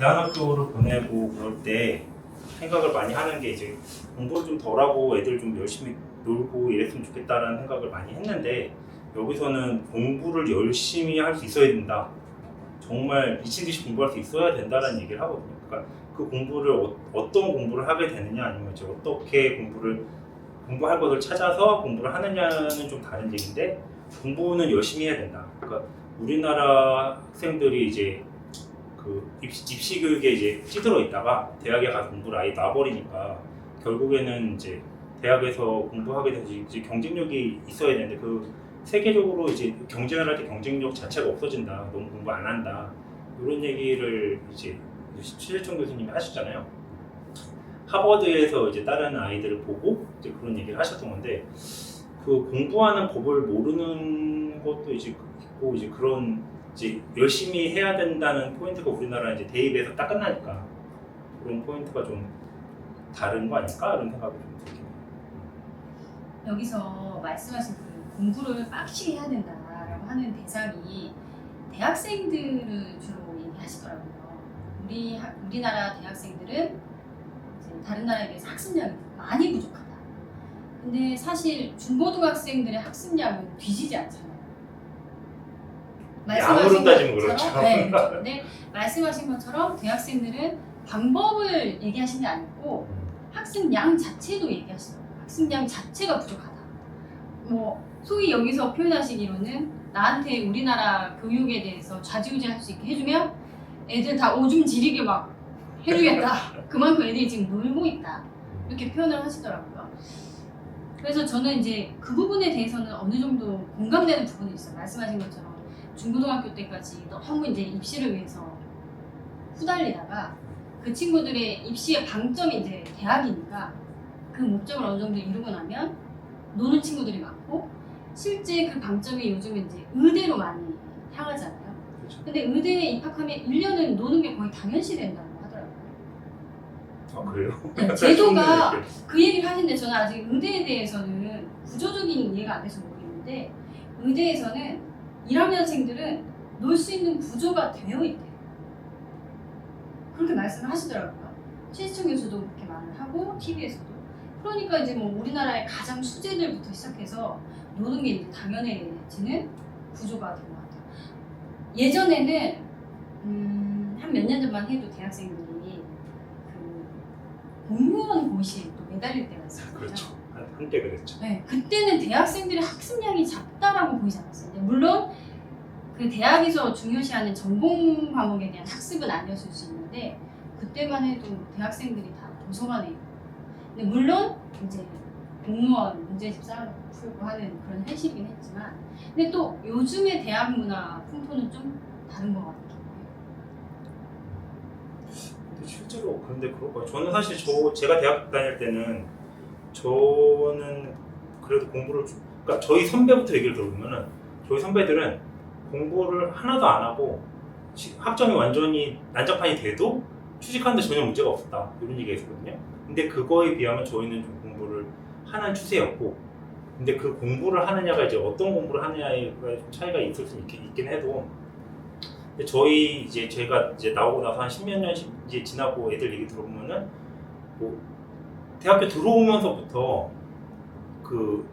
대안학교를 보내고 그럴 때 생각을 많이 하는 게 이제 공부를 좀 덜하고 애들 좀 열심히 놀고 이랬으면 좋겠다라는 생각을 많이 했는데 여기서는 공부를 열심히 할 수 있어야 된다. 정말 미친 듯이 공부할 수 있어야 된다라는 얘기를 하거든요. 그러니까 그 공부를 어떤 공부를 하게 되느냐 아니면 이제 어떻게 공부할 것을 찾아서 공부를 하느냐는 좀 다른 얘기인데 공부는 열심히 해야 된다. 그러니까 우리나라 학생들이 이제 그 입시 교육에 이제 찌들어 있다가 대학에 가서 공부를 아예 놔버리니까 결국에는 이제 대학에서 공부하게 돼서 이제 경쟁력이 있어야 되는데 그 세계적으로 이제 경쟁을 할 때 경쟁력 자체가 없어진다. 너무 공부 안 한다. 이런 얘기를 이제 최재청 교수님이 하셨잖아요. 하버드에서 이제 다른 아이들을 보고 이제 그런 얘기를 하셨던 건데 그 공부하는 법을 모르는 것도 이제 있고 이제 그런 이제 열심히 해야 된다는 포인트가 우리나라 이제 대입에서 딱 끝나니까 그런 포인트가 좀 다른 거 아닐까 이런 생각이 좀 들긴 해요. 여기서 말씀하신 그 공부를 빡시게 해야 된다라고 하는 대상이 대학생들을 주로 얘기하시더라고요. 우리나라 대학생들은 이제 다른 나라에 비해서 학습량이 많이 부족하다. 근데 사실 중고등학생들의 학습량은 뒤지지 않잖아요. 양으로 따지면 그렇죠. 네, 그렇죠. 근데 말씀하신 것처럼 대학생들은 방법을 얘기하신 게 아니고 학습량 자체도 얘기하시더라고요. 학습량 자체가 부족하다. 뭐 소위 여기서 표현하시기로는 나한테 우리나라 교육에 대해서 좌지우지할 수 있게 해주면 애들 다 오줌 지리게 막 해주겠다. 그만큼 애들이 지금 놀고 있다. 이렇게 표현을 하시더라고요. 그래서 저는 이제 그 부분에 대해서는 어느 정도 공감되는 부분이 있어요. 말씀하신 것처럼 중고등학교 때까지 너무 이제 입시를 위해서 후달리다가 그 친구들의 입시의 방점이 이제 대학이니까 그 목적을 어느 정도 이루고 나면 노는 친구들이 많고 실제 그 방점이 요즘은 이제 의대로 많이 향하잖아요. 그렇죠. 근데 의대에 입학하면 1년은 노는 게 거의 당연시 된다고 하더라고요. 아 그래요? 네, 제도가 그 얘기를 하시는데 저는 아직 의대에 대해서는 구조적인 이해가 안 돼서 모르겠는데 의대에서는 1학년생들은 놀 수 있는 구조가 되어 있대요. 그렇게 말씀을 하시더라고요. 최지청 교수도 그렇게 말을 하고 TV에서도. 그러니까 이제 뭐 우리나라의 가장 수재들부터 시작해서 노는 게 이제 당연해지는 구조가 된 것 같아요. 예전에는 한 몇 년 전만 해도 대학생들이 그 공무원 고시에 또 매달릴 때가 있었거든요. 그렇죠. 한때 그랬죠. 네, 그때는 대학생들의 학습량이 작다라고 보이지 않았어요. 물론 그 대학에서 중요시하는 전공 과목에 대한 학습은 아니었을 수 있는데 그때만 해도 대학생들이 다 도서관에 있고 근데 물론 이제 공무원 문제집 쌓아놓고 풀고 하는 그런 현실이긴 했지만 근데 또 요즘의 대학 문화 풍토는 좀 다른 것 같아요. 근데 실제로 그런데 그럴까요? 저는 사실 제가 대학 다닐 때는 저는 그래도 그러니까 저희 선배부터 얘기를 들어보면은 저희 선배들은 공부를 하나도 안 하고 학점이 완전히 난장판이 돼도 취직하는데 전혀 문제가 없었다 이런 얘기가 있었거든요. 근데 그거에 비하면 저희는 좀 공부를 하는 추세였고 근데 그 공부를 하느냐가 이제 어떤 공부를 하느냐에 좀 차이가 있을 수 있긴 해도 근데 제가 이제 나오고 나서 한 10몇 년 이제 지나고 애들 얘기 들어보면은 뭐 대학교 들어오면서부터 그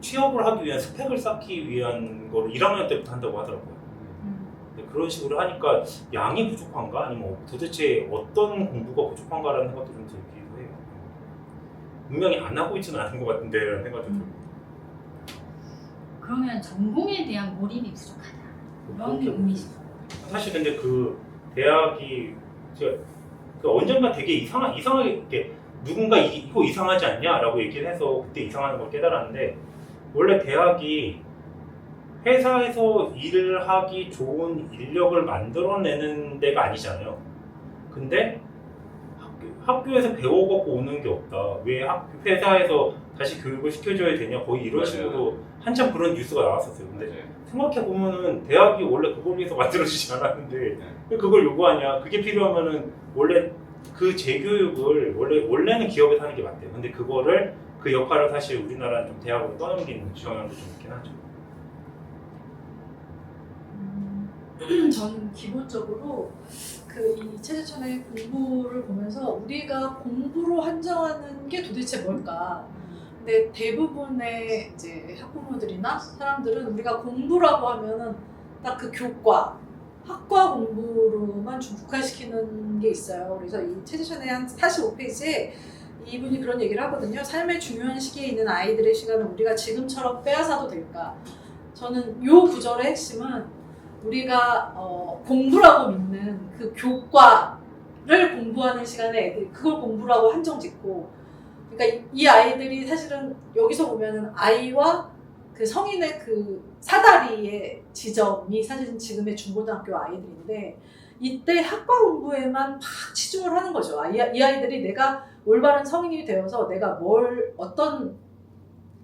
취업을 하기 위한 스펙을 쌓기 위한 거를 1학년 때부터 한다고 하더라고요. 근데 그런 식으로 하니까 양이 부족한가? 아니면 도대체 어떤 공부가 부족한가라는 생각도 좀 들기도 해요. 분명히 안 하고 있지는 않은 것 같은데 라는 생각도 들고 그러면 전공에 대한 몰입이 부족하다 이런 의미시죠. 사실 근데 그 대학이 언젠가 되게 이상하게 이렇게 누군가 이거 이상하지 않냐? 라고 얘기를 해서 그때 이상한 걸 깨달았는데 원래 대학이 회사에서 일을 하기 좋은 인력을 만들어내는 데가 아니잖아요. 근데 학교에서 배워갖고 오는 게 없다. 왜 회사에서 다시 교육을 시켜줘야 되냐? 거의 이런 맞아요. 식으로 한참 그런 뉴스가 나왔었어요. 근데 맞아요. 생각해보면은 대학이 원래 그걸 위해서 만들어지지 않았는데 왜 그걸 요구하냐? 그게 필요하면은 원래 그 재교육을 원래는 기업에서 하는 게 맞대요. 근데 그거를 그 역할을 사실 우리나라는 좀 대학으로 떠넘기는 경향도 좀 있긴 하죠. 저는 기본적으로 그 이 최재천의 공부를 보면서 우리가 공부로 한정하는 게 도대체 뭘까? 근데 대부분의 이제 학부모들이나 사람들은 우리가 공부라고 하면은 딱 그 교과, 학과 공부로만 좀 국한시키는 게 있어요. 그래서 이 최재천의 한 45페이지에 이분이 그런 얘기를 하거든요. 삶의 중요한 시기에 있는 아이들의 시간을 우리가 지금처럼 빼앗아도 될까? 저는 요 구절의 핵심은 우리가 공부라고 믿는 그 교과를 공부하는 시간에 애들이 그걸 공부라고 한정 짓고, 그러니까 이 아이들이 사실은 여기서 보면은 아이와 그 성인의 그 사다리의 지점이 사실은 지금의 중고등학교 아이들인데, 이때 학과 공부에만 팍 치중을 하는 거죠. 이 아이들이 내가 올바른 성인이 되어서 내가 어떤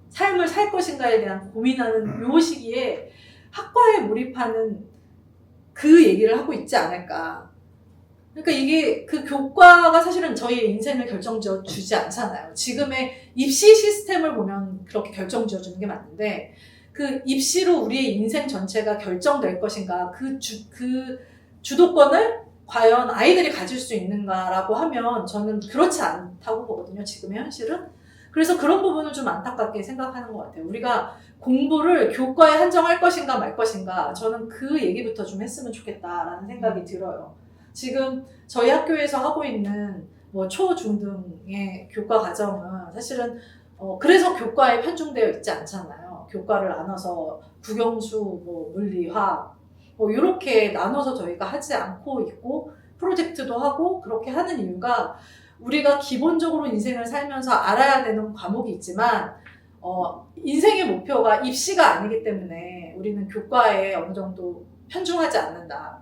삶을 살 것인가에 대한 고민하는 요 시기에 학과에 몰입하는 그 얘기를 하고 있지 않을까. 그러니까 이게 그 교과가 사실은 저희의 인생을 결정지어 주지 않잖아요. 지금의 입시 시스템을 보면 그렇게 결정지어 주는 게 맞는데, 그 입시로 우리의 인생 전체가 결정될 것인가, 그 주도권을 과연 아이들이 가질 수 있는가라고 하면 저는 그렇지 않다고 보거든요, 지금의 현실은. 그래서 그런 부분을 좀 안타깝게 생각하는 것 같아요. 우리가 공부를 교과에 한정할 것인가 말 것인가, 저는 그 얘기부터 좀 했으면 좋겠다라는 생각이 들어요. 지금 저희 학교에서 하고 있는 뭐 초, 중 등의 교과 과정은 사실은 그래서 교과에 편중되어 있지 않잖아요. 교과를 나눠서 국영수, 뭐 물리, 화학 뭐 이렇게 나눠서 저희가 하지 않고 있고, 프로젝트도 하고 그렇게 하는 이유가 우리가 기본적으로 인생을 살면서 알아야 되는 과목이 있지만 인생의 목표가 입시가 아니기 때문에 우리는 교과에 어느 정도 편중하지 않는다.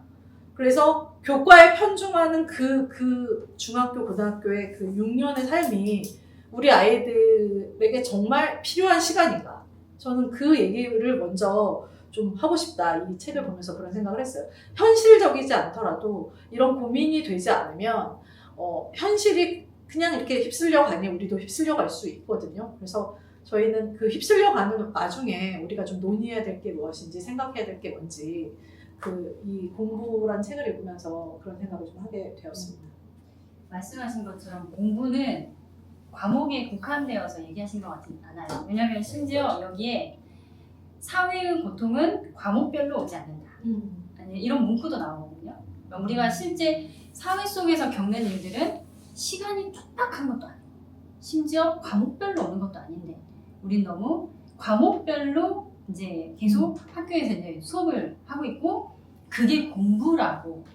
그래서 교과에 편중하는 그 중학교, 고등학교의 그 6년의 삶이 우리 아이들에게 정말 필요한 시간인가? 저는 그 얘기를 먼저 좀 하고 싶다. 이 책을 보면서 그런 생각을 했어요. 현실적이지 않더라도 이런 고민이 되지 않으면 현실이 그냥 이렇게 휩쓸려 가니 우리도 휩쓸려 갈 수 있거든요. 그래서 저희는 그 휩쓸려 가는 와중에 우리가 좀 논의해야 될 게 무엇인지, 생각해야 될 게 뭔지, 이 공부란 책을 읽으면서 그런 생각을 좀 하게 되었습니다. 말씀하신 것처럼 공부는 과목에 국한되어서 얘기하신 것 같지 않아요. 왜냐하면 심지어 여기에 사회의 고통은 과목별로 오지 않는다. 아니, 이런 문구도 나오거든요. 그러니까 우리가 실제 사회 속에서 겪는 일들은 시간이 촉박한 것도 아니고, 심지어 과목별로 오는 것도 아닌데, 우린 너무 과목별로 이제 계속 학교에서 이제 수업을 하고 있고, 그게 공부라고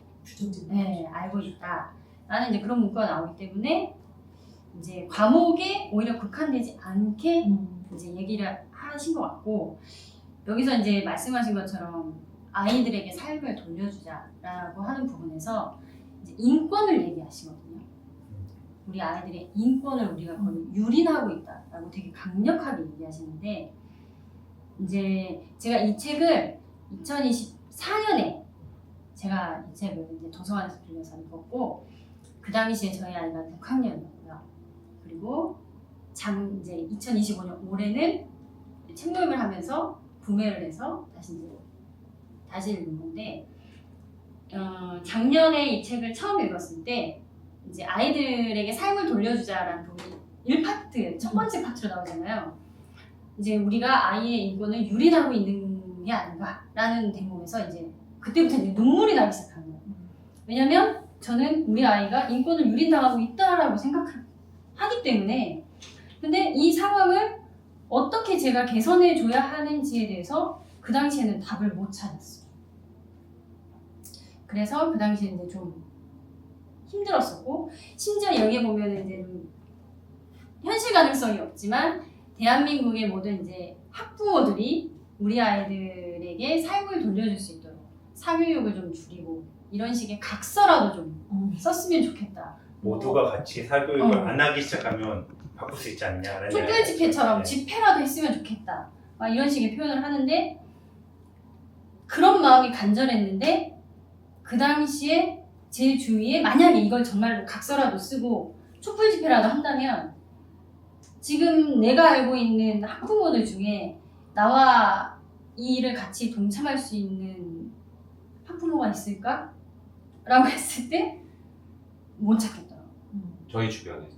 알고 있다. 라는 이제 그런 문구가 나오기 때문에 이제 과목에 오히려 국한되지 않게 이제 얘기를 하신 것 같고, 여기서 이제 말씀하신 것처럼 아이들에게 삶을 돌려주자라고 하는 부분에서 이제 인권을 얘기하시거든요. 우리 아이들의 인권을 우리가 거의 유린하고 있다라고 되게 강력하게 얘기하시는데, 이제 제가 이 책을 2024년에 제가 이 책을 이제 도서관에서 빌려서 읽었고, 그 당시에 저희 아이가 6학년이었고요. 그리고 이제 2025년 올해는 책 모임을 하면서 구매를 해서 다시 읽은 건데, 작년에 이 책을 처음 읽었을 때 이제 아이들에게 삶을 돌려주자라는 부분이 1파트, 첫 번째 파트로 나오잖아요. 이제 우리가 아이의 인권을 유린하고 있는 게 아닌가라는 대목에서 이제 그때부터 이제 눈물이 나기 시작한 거예요. 왜냐면 저는 우리 아이가 인권을 유린당하고 있다라고 생각하기 때문에. 근데 이 상황을 어떻게 제가 개선해 줘야 하는지에 대해서 그 당시에는 답을 못 찾았어요. 그래서 그 당시에 이제 좀 힘들었었고, 심지어 여기에 보면 이제 현실 가능성이 없지만 대한민국의 모든 이제 학부모들이 우리 아이들에게 삶을 돌려줄 수 있도록 사교육을 좀 줄이고 이런 식의 각서라도 좀 썼으면 좋겠다. 모두가 같이 사교육을 안 하기 시작하면 바꿀 수 있지 않냐. 촛불 집회처럼 네. 집회라도 했으면 좋겠다. 막 이런 식의 표현을 하는데, 그런 마음이 간절했는데 그 당시에 제 주위에 만약에 이걸 정말로 각서라도 쓰고 촛불 집회라도 한다면 지금 내가 알고 있는 학부모들 중에 나와 이 일을 같이 동참할 수 있는 학부모가 있을까? 라고 했을 때 못 찾겠더라고요. 저희 주변에서.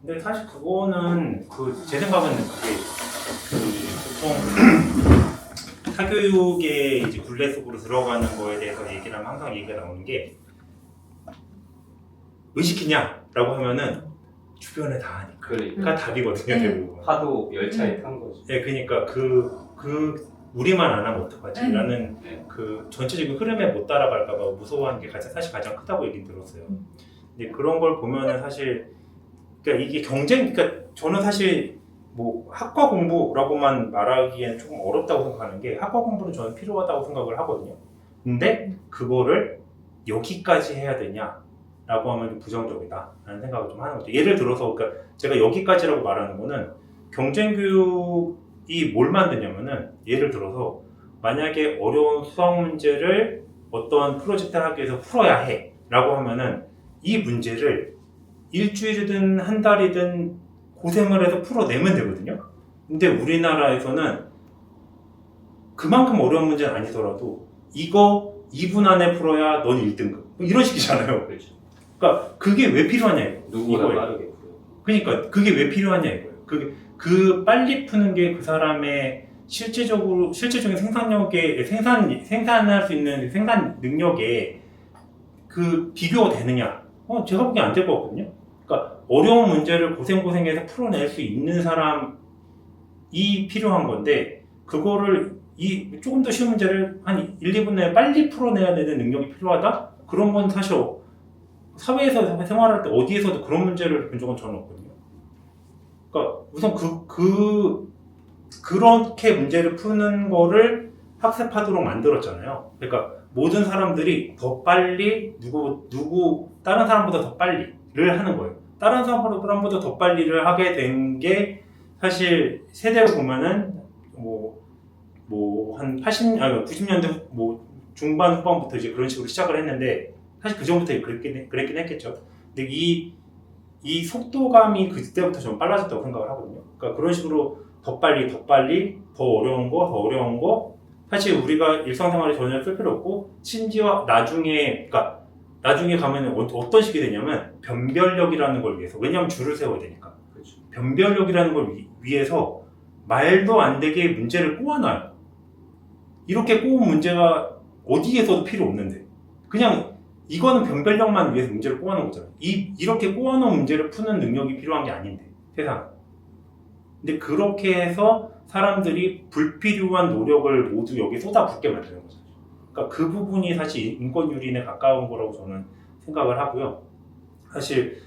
근데 사실 그거는 제 생각은 보통 사교육의 이제 굴레 속으로 들어가는 거에 대해서 얘기를 하면 항상 얘기가 나오는 게 의식이냐라고 하면은 주변에 다 하니까. 그러니까 답이거든요, 네. 대부분. 하도 열차에 탄 거죠. 네, 그러니까 우리만 안 하면 어떡하지라는 네. 그 전체적인 흐름에 못 따라갈까봐 무서워하는 게 사실 가장 크다고 얘기 들었어요. 근데 그런 걸 보면은 사실 그러니까 이게 그러니까 저는 사실 뭐 학과 공부라고만 말하기에는 조금 어렵다고 생각하는 게 학과 공부는 저는 필요하다고 생각을 하거든요. 근데 그거를 여기까지 해야 되냐라고 하면 좀 부정적이다라는 생각을 좀 하는 거죠. 예를 들어서 그러니까 제가 여기까지라고 말하는 거는 경쟁교육이 뭘 만드냐면은 예를 들어서 만약에 어려운 수학 문제를 어떤 프로젝트를 하기 위해서 풀어야 해라고 하면은 이 문제를 일주일이든 한 달이든 고생을 해서 풀어내면 되거든요. 근데 우리나라에서는 그만큼 어려운 문제는 아니더라도 이거 2분 안에 풀어야 넌 1등급 뭐 이런 식이잖아요. 그렇죠. 그러니까 그게 왜 풀어냐 누구보다 이거예요. 빠르게 풀어요. 그러니까 그게 왜 필요하냐 이거예요. 그 빨리 푸는 게 그 사람의 실질적인 생산력에 생산할 수 있는 생산 능력에 그 비교가 되느냐? 제가 보기엔 안 될 것 같거든요. 그러니까 어려운 문제를 고생해서 풀어낼 수 있는 사람이 필요한 건데 그거를 조금 더 쉬운 문제를 한 1, 2분 내에 빨리 풀어내야 되는 능력이 필요하다? 그런 건 사실 사회에서 생활할 때 어디에서도 그런 문제를 본 적은 저는 없거든요. 그러니까 우선 그렇게 문제를 푸는 거를 학습하도록 만들었잖아요. 그러니까 모든 사람들이 더 빨리 다른 사람보다 더 빨리를 하는 거예요. 다른 사람보다 더 빨리를 하게 된 게 사실 세대로 보면은 한 90년대 중반 후반부터 이제 그런 식으로 시작을 했는데 사실 그 전부터 그랬긴 했겠죠. 근데 이 속도감이 그때부터 좀 빨라졌다고 생각을 하거든요. 그러니까 그런 식으로 더 빨리, 더 어려운 거, 사실 우리가 일상생활에 전혀 쓸 필요 없고, 심지어 나중에 가면 어떤 식이 되냐면, 변별력이라는 걸 위해서, 왜냐하면 줄을 세워야 되니까. 그렇죠. 변별력이라는 걸 위해서 말도 안 되게 문제를 꼬아놔요. 이렇게 꼬은 문제가 어디에서도 필요 없는데. 그냥 이거는 변별력만 위해서 문제를 꼬아놓은 거잖아요. 이렇게 꼬아놓은 문제를 푸는 능력이 필요한 게 아닌데, 세상은. 근데 그렇게 해서 사람들이 불필요한 노력을 모두 여기 쏟아붓게 만드는 거죠. 그러니까 그 부분이 사실 인권유린에 가까운 거라고 저는 생각을 하고요. 사실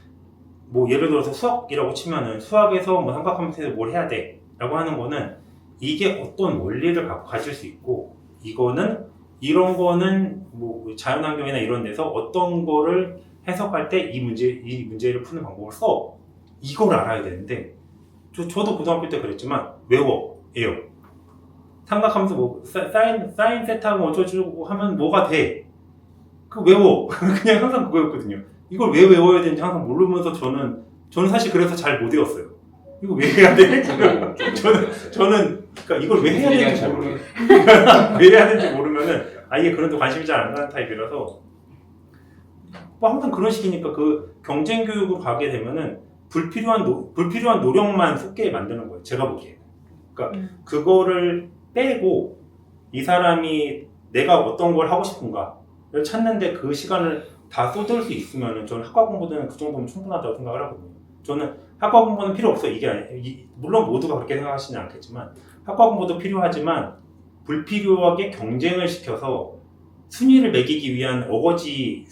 예를 들어서 수학이라고 치면은 수학에서 삼각함수에서 뭘 해야 돼 라고 하는 거는 이게 어떤 원리를 가질 수 있고 이런 거는 자연환경이나 이런 데서 어떤 거를 해석할 때 이 문제를 푸는 방법을 써. 이걸 알아야 되는데 저도 고등학교 때 그랬지만 외워요. 삼각함수 사인 세타하고 어쩌고 하면 뭐가 돼. 외워. 그냥 항상 그거였거든요. 이걸 왜 외워야 되는지 항상 모르면서 저는 사실 그래서 잘 못 외웠어요. 이거 왜 해야 돼? 저는 그러니까 이걸 왜 해야 되는지 왜 해야 되는지 모르면은 아예 그런 데 관심이 잘 안 가는 타입이라서 항상 그런 식이니까 그 경쟁 교육으로 가게 되면은 불필요한 노력만 쏟게 만드는 거예요. 제가 보기에. 그러니까 그거를 빼고 이 사람이 내가 어떤 걸 하고 싶은가를 찾는데 그 시간을 다 쏟을 수 있으면은 저는 학과 공부는 그 정도면 충분하다고 생각을 하거든요. 저는 학과 공부는 필요 없어. 물론 모두가 그렇게 생각하시는 않겠지만 학과 공부도 필요하지만 불필요하게 경쟁을 시켜서 순위를 매기기 위한 어거지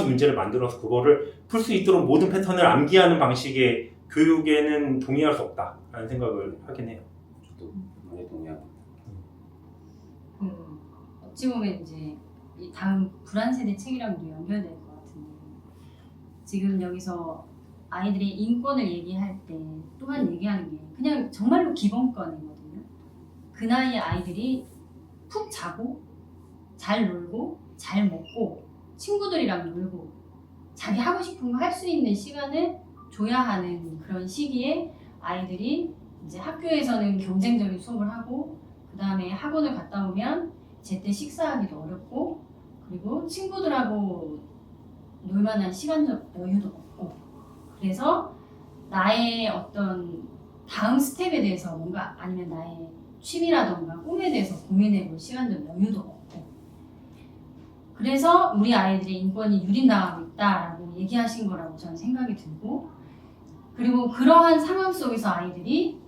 문제를 만들어서 그거를 풀 수 있도록 모든 패턴을 암기하는 방식의 교육에는 동의할 수 없다라는 생각을 하긴 해요. 저도 많이 동의합니다. 어찌 보면 이제 이 다음 불안 세대 책이랑도 연결될 것 같은데 지금 여기서 아이들의 인권을 얘기할 때 또한 얘기하는 게 그냥 정말로 기본권이거든요. 그 나이에 아이들이 푹 자고 잘 놀고 잘 먹고 친구들이랑 놀고 자기 하고 싶은 거 할 수 있는 시간을 줘야 하는 그런 시기에 아이들이 이제 학교에서는 경쟁적인 수업을 하고 그 다음에 학원을 갔다 오면 제때 식사하기도 어렵고 그리고 친구들하고 놀만한 시간도 여유도 없고 그래서 나의 어떤 다음 스텝에 대해서 뭔가 아니면 나의 취미라던가 꿈에 대해서 고민해볼 시간도 여유도 없고 그래서 우리 아이들의 인권이 유린당하고 있다라고 얘기하신 거라고 저는 생각이 들고 그리고 그러한 상황 속에서 아이들이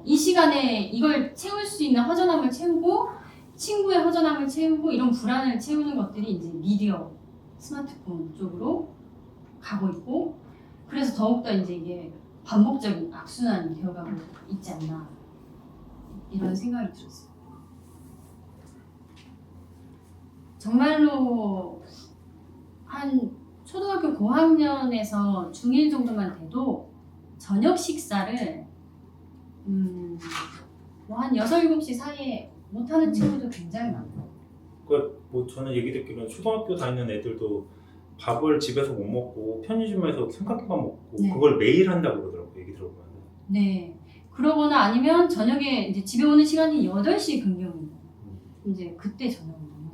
이 시간에 이걸 채울 수 있는 허전함을 채우고 친구의 허전함을 채우고 이런 불안을 채우는 것들이 이제 미디어, 스마트폰 쪽으로 가고 있고 그래서 더욱더 이제 이게 반복적인 악순환이 되어가고 있지 않나 이런 생각이 들었어요. 정말로 한 초등학교 고학년에서 중1 정도만 돼도 저녁 식사를 뭐 한 6, 7시 사이에 못하는 친구도 굉장히 많고 뭐 저는 얘기 듣기로는 초등학교 다니는 애들도 밥을 집에서 못 먹고 편의점에서 삼각김밥 먹고 네. 그걸 매일 한다고 그러더라고요. 얘기 들어보면. 네. 그러거나 아니면 저녁에 이제 집에 오는 시간이 8시 근경이에요. 이제 그때 저녁을 먹는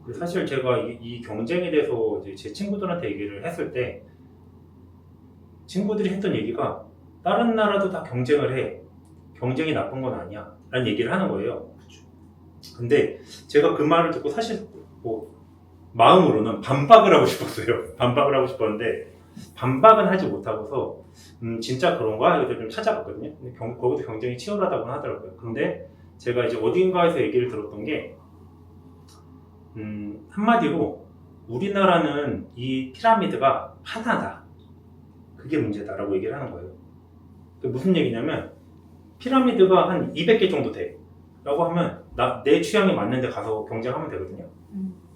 거죠. 사실 제가 이 경쟁에 대해서 이제 제 친구들한테 얘기를 했을 때 친구들이 했던 얘기가 다른 나라도 다 경쟁을 해. 경쟁이 나쁜 건 아니야. 라는 얘기를 하는 거예요. 근데 제가 그 말을 듣고 사실 뭐 마음으로는 반박을 하고 싶었어요. 반박을 하고 싶었는데 반박은 하지 못하고서 진짜 그런가? 이렇게 좀 찾아봤거든요. 근데 거기도 경쟁이 치열하다고 하더라고요. 근데 제가 이제 어딘가에서 얘기를 들었던 게 한마디로 우리나라는 이 피라미드가 하나다. 그게 문제다라고 얘기를 하는 거예요. 무슨 얘기냐면 피라미드가 한 200개 정도 돼. 라고 하면 내 취향에 맞는 데 가서 경쟁하면 되거든요.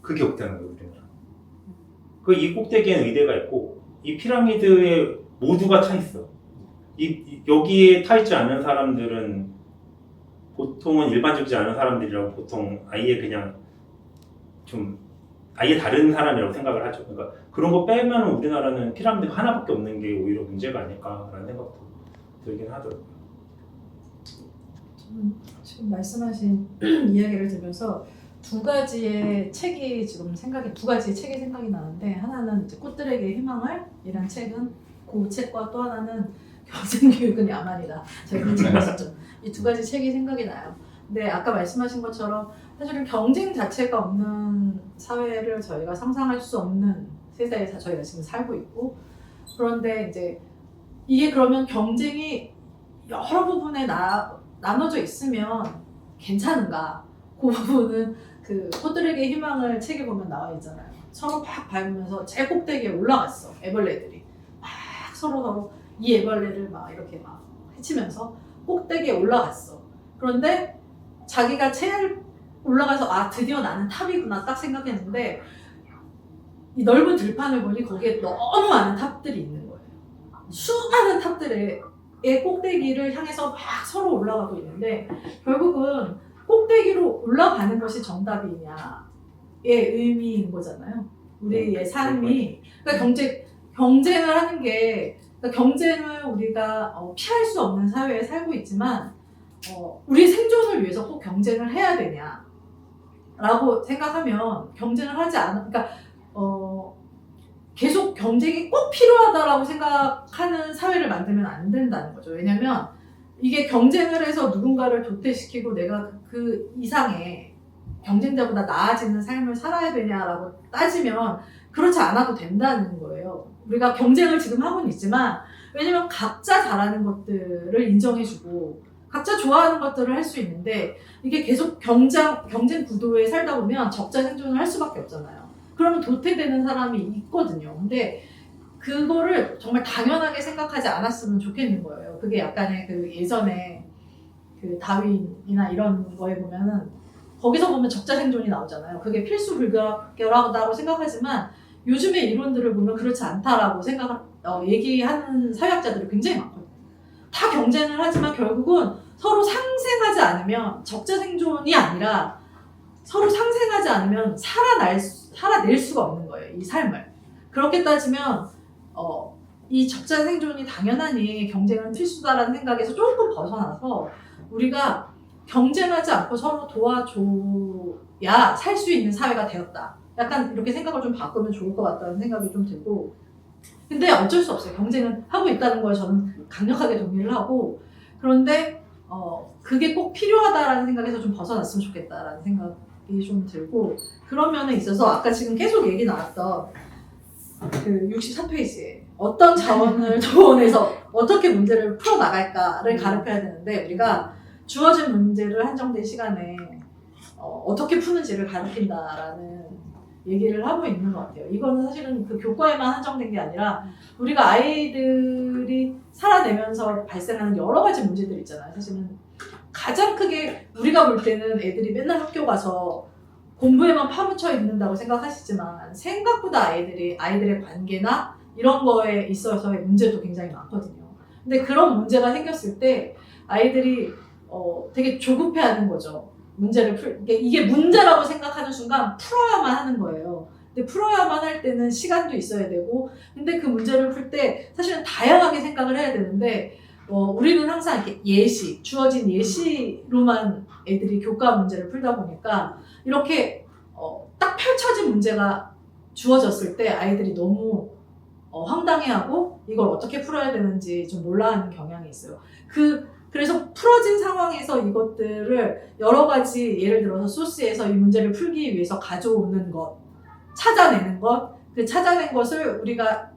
그게 없다는 거예요, 우리나라. 이 꼭대기에는 의대가 있고 이 피라미드에 모두가 타 있어. 여기에 타 있지 않은 사람들은 보통은 일반적이지 않은 사람들이라고 보통 아예 그냥 좀 아예 다른 사람이라고 생각을 하죠. 그러니까 그런 거 빼면 우리나라는 피라미드가 하나밖에 없는 게 오히려 문제가 아닐까라는 생각도 들긴 하더라고요. 지금 말씀하신 이야기를 들으면서 두 가지의 책이 생각이 나는데 하나는 이제 꽃들에게 희망을 이란 책은 그 책과 또 하나는 경쟁교육은 야만이다. 제가 그 책을 썼죠. 이 두 가지 책이 생각이 나요. 근데 아까 말씀하신 것처럼 사실은 경쟁 자체가 없는 사회를 저희가 상상할 수 없는 세대에 저희가 지금 살고 있고 그런데 이제 이게 그러면 경쟁이 여러 부분에 나눠져 있으면 괜찮은가? 그 부분은 그 꽃들에게 희망을 책에 보면 나와 있잖아요. 서로 팍 밟으면서 제일 꼭대기에 올라갔어. 애벌레들이 막 서로 이 애벌레를 막 이렇게 막 해치면서 꼭대기에 올라갔어. 그런데 자기가 제일 올라가서 드디어 나는 탑이구나 딱 생각했는데 이 넓은 들판을 보니 거기에 너무 많은 탑들이 있는 거예요. 수많은 탑들의 꼭대기를 향해서 막 서로 올라가고 있는데 결국은 꼭대기로 올라가는 것이 정답이냐의 의미인 거잖아요. 우리의 삶이. 그러니까 경쟁을 하는 게 그러니까 경쟁을 우리가 피할 수 없는 사회에 살고 있지만 우리 생존을 위해서 꼭 경쟁을 해야 되냐라고 생각하면 경쟁을 하지 않아. 그러니까 계속 경쟁이 꼭 필요하다라고 생각하는 사회를 만들면 안 된다는 거죠. 왜냐면 이게 경쟁을 해서 누군가를 도태시키고 내가 그 이상의 경쟁자보다 나아지는 삶을 살아야 되냐라고 따지면 그렇지 않아도 된다는 거예요. 우리가 경쟁을 지금 하고는 있지만 왜냐면 각자 잘하는 것들을 인정해주고 각자 좋아하는 것들을 할 수 있는데 이게 계속 경쟁 구도에 살다 보면 적자 생존을 할 수밖에 없잖아요. 그러면 도태되는 사람이 있거든요. 근데 그거를 정말 당연하게 생각하지 않았으면 좋겠는 거예요. 그게 약간의 그 예전에 그 다윈이나 이런 거에 보면은 거기서 보면 적자 생존이 나오잖아요. 그게 필수 불가결하다고 생각하지만 요즘의 이론들을 보면 그렇지 않다라고 얘기하는 사회학자들이 굉장히 많거든요. 다 경쟁을 하지만 결국은 서로 상생하지 않으면 적자 생존이 아니라 서로 상생하지 않으면 살아낼 수가 없는 거예요. 이 삶을. 그렇게 따지면 이 적자 생존이 당연하니 경쟁은 필수다라는 생각에서 조금 벗어나서 우리가 경쟁하지 않고 서로 도와줘야 야, 살 수 있는 사회가 되었다. 약간 이렇게 생각을 좀 바꾸면 좋을 것 같다는 생각이 좀 들고. 근데 어쩔 수 없어요. 경쟁은 하고 있다는 걸 저는 강력하게 동의를 하고. 그런데, 그게 꼭 필요하다라는 생각에서 좀 벗어났으면 좋겠다라는 생각이 좀 들고. 그런 면에 있어서 아까 지금 계속 얘기 나왔던 그 64페이지에 어떤 자원을 동원해서 어떻게 문제를 풀어나갈까를 가르쳐야 되는데 우리가 주어진 문제를 한정된 시간에 어떻게 푸는지를 가르친다라는 얘기를 하고 있는 것 같아요. 이거는 사실은 그 교과에만 한정된 게 아니라 우리가 아이들이 살아내면서 발생하는 여러 가지 문제들 있잖아요. 사실은 가장 크게 우리가 볼 때는 애들이 맨날 학교 가서 공부에만 파묻혀 있는다고 생각하시지만 생각보다 아이들의 관계나 이런 거에 있어서의 문제도 굉장히 많거든요. 근데 그런 문제가 생겼을 때 아이들이 되게 조급해하는 거죠. 이게 문제라고 생각하는 순간 풀어야만 하는 거예요. 근데 풀어야만 할 때는 시간도 있어야 되고, 근데 그 문제를 풀 때 사실은 다양하게 생각을 해야 되는데, 우리는 항상 이렇게 주어진 예시로만 애들이 교과 문제를 풀다 보니까, 이렇게, 딱 펼쳐진 문제가 주어졌을 때 아이들이 너무 황당해하고, 이걸 어떻게 풀어야 되는지 좀 몰라하는 경향이 있어요. 그래서 풀어진 상황에서 이것들을 여러 가지 예를 들어서 소스에서 이 문제를 풀기 위해서 가져오는 것, 찾아내는 것, 그 찾아낸 것을 우리가